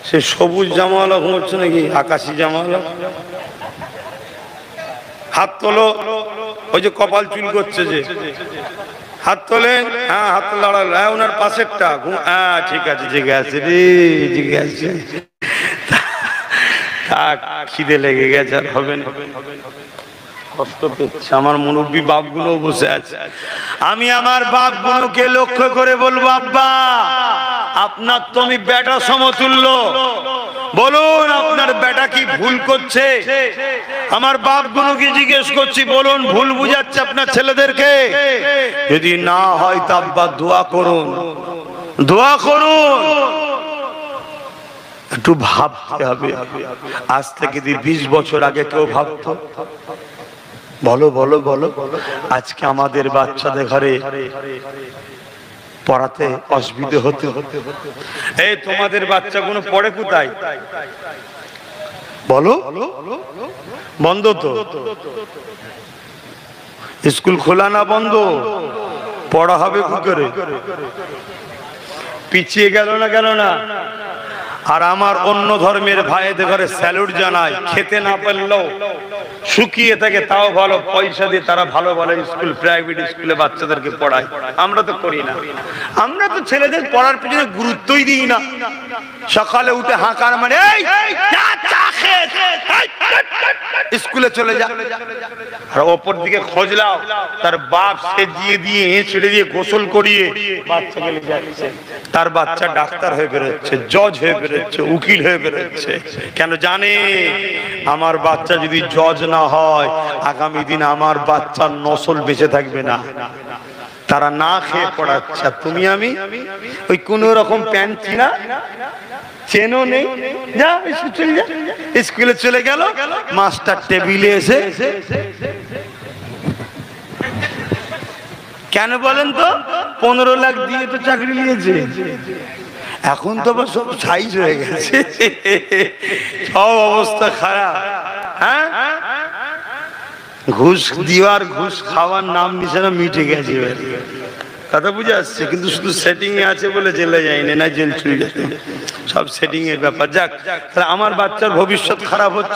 সে সবুজ জামাওয়ালা ঘুমোচ্ছে নাকি আকাশি জামাওয়ালা? হাত তোলো। ওই যে কপাল চুল করছে যে, হাত তোলেন। হ্যাঁ হাত লড়াল। হ্যাঁ ওনার পাশেরটা। হ্যাঁ ঠিক আছে, ঠিক আছে রে, ঠিক আছে। খিদে লেগে গেছে, আর হবে না, কষ্ট পেয়েছে। আমার মুরব্বী বাপগুলো বসে আছে। আমি আমার বাপগুলোকে লক্ষ্য করে বলবো, আব্বা আপনার তো আমি বেটা সমতুল্য, বলুন আপনার বেটা কি ভুল করছে? আমার বাপগুলোকে জিজ্ঞেস করছি, বলুন ভুল বুঝাচ্ছে আপনার ছেলেদেরকে? যদি না হয় তা আব্বা দোয়া করুন, দোয়া করুন। একটু ভাবতে হবে। আজ থেকে 20 বছর আগে কেউ ভাবতো? বলো বলো বলো। আজকে আমাদের বাচ্চাদের ঘরে পড়াতে অসুবিধা হতে হতে। এই তোমাদের বাচ্চাগুলো পড়ে কোথায় বলো? বন্ধ তো, স্কুল খোলা না বন্ধ? পড়া হবে কি করে? পিছিয়ে গেল না, গেল না? আর আমার অন্য ধর্মের ভাইদের ঘরে স্যালুট জানাই, খেতে না পারলেও শুকিয়ে থাকে তাও ভালো, পয়সা দিয়ে তারা ভালো ভালো স্কুল, প্রাইভেট স্কুলে বাচ্চাদেরকে পড়ায়। আমরা তো করি না। আমরা তো ছেলেদের পড়ার পিছনে গুরুত্বই দিই না। সকালে উঠে হাঁকার মানে স্কুলে চলে যা, আর অপর দিকে খোঁজলাও তার বাপ সেজিয়ে দিয়ে ছেড়ে দিয়ে গোসল করিয়ে বাচ্চা গেলে যাচ্ছে। তার বাচ্চা ডাক্তার হয়ে বেরোচ্ছে, জজ হয়ে বেরোচ্ছে, উকিল হয়ে বেরোচ্ছে। কেন জানে? আমার বাচ্চা যদি জজ না হয়, আগামী দিন আমার বাচ্চার নসল বেঁচে থাকবে না। তারা না খেয়ে পড়াচ্ছে। তুমি আমি ওই কোন রকম প্যান্ট চিনা চেনও নেই, যা চলে যা। স্কুলে চলে গেল, মাস্টার টেবিলে এসে কেন বলেন তো? 15 লাখ দিয়ে তো চাকরি নিয়েছে। এখন তো সব সাইজ হয়ে গেছে, সব অবস্থা খারাপ। হ্যাঁ ঘুষ দিওয়ার ঘুষ খাওয়ার নাম নিশানা মিটে গেছে। কথা বুঝে আসছে? কিন্তু শুধু সেটিং এ আছে বলে জেলে যায়নি, না জেল চলে যেত। সব সেটিং এর ব্যাপার। যাক, আমার বাচ্চার ভবিষ্যৎ খারাপ হচ্ছে।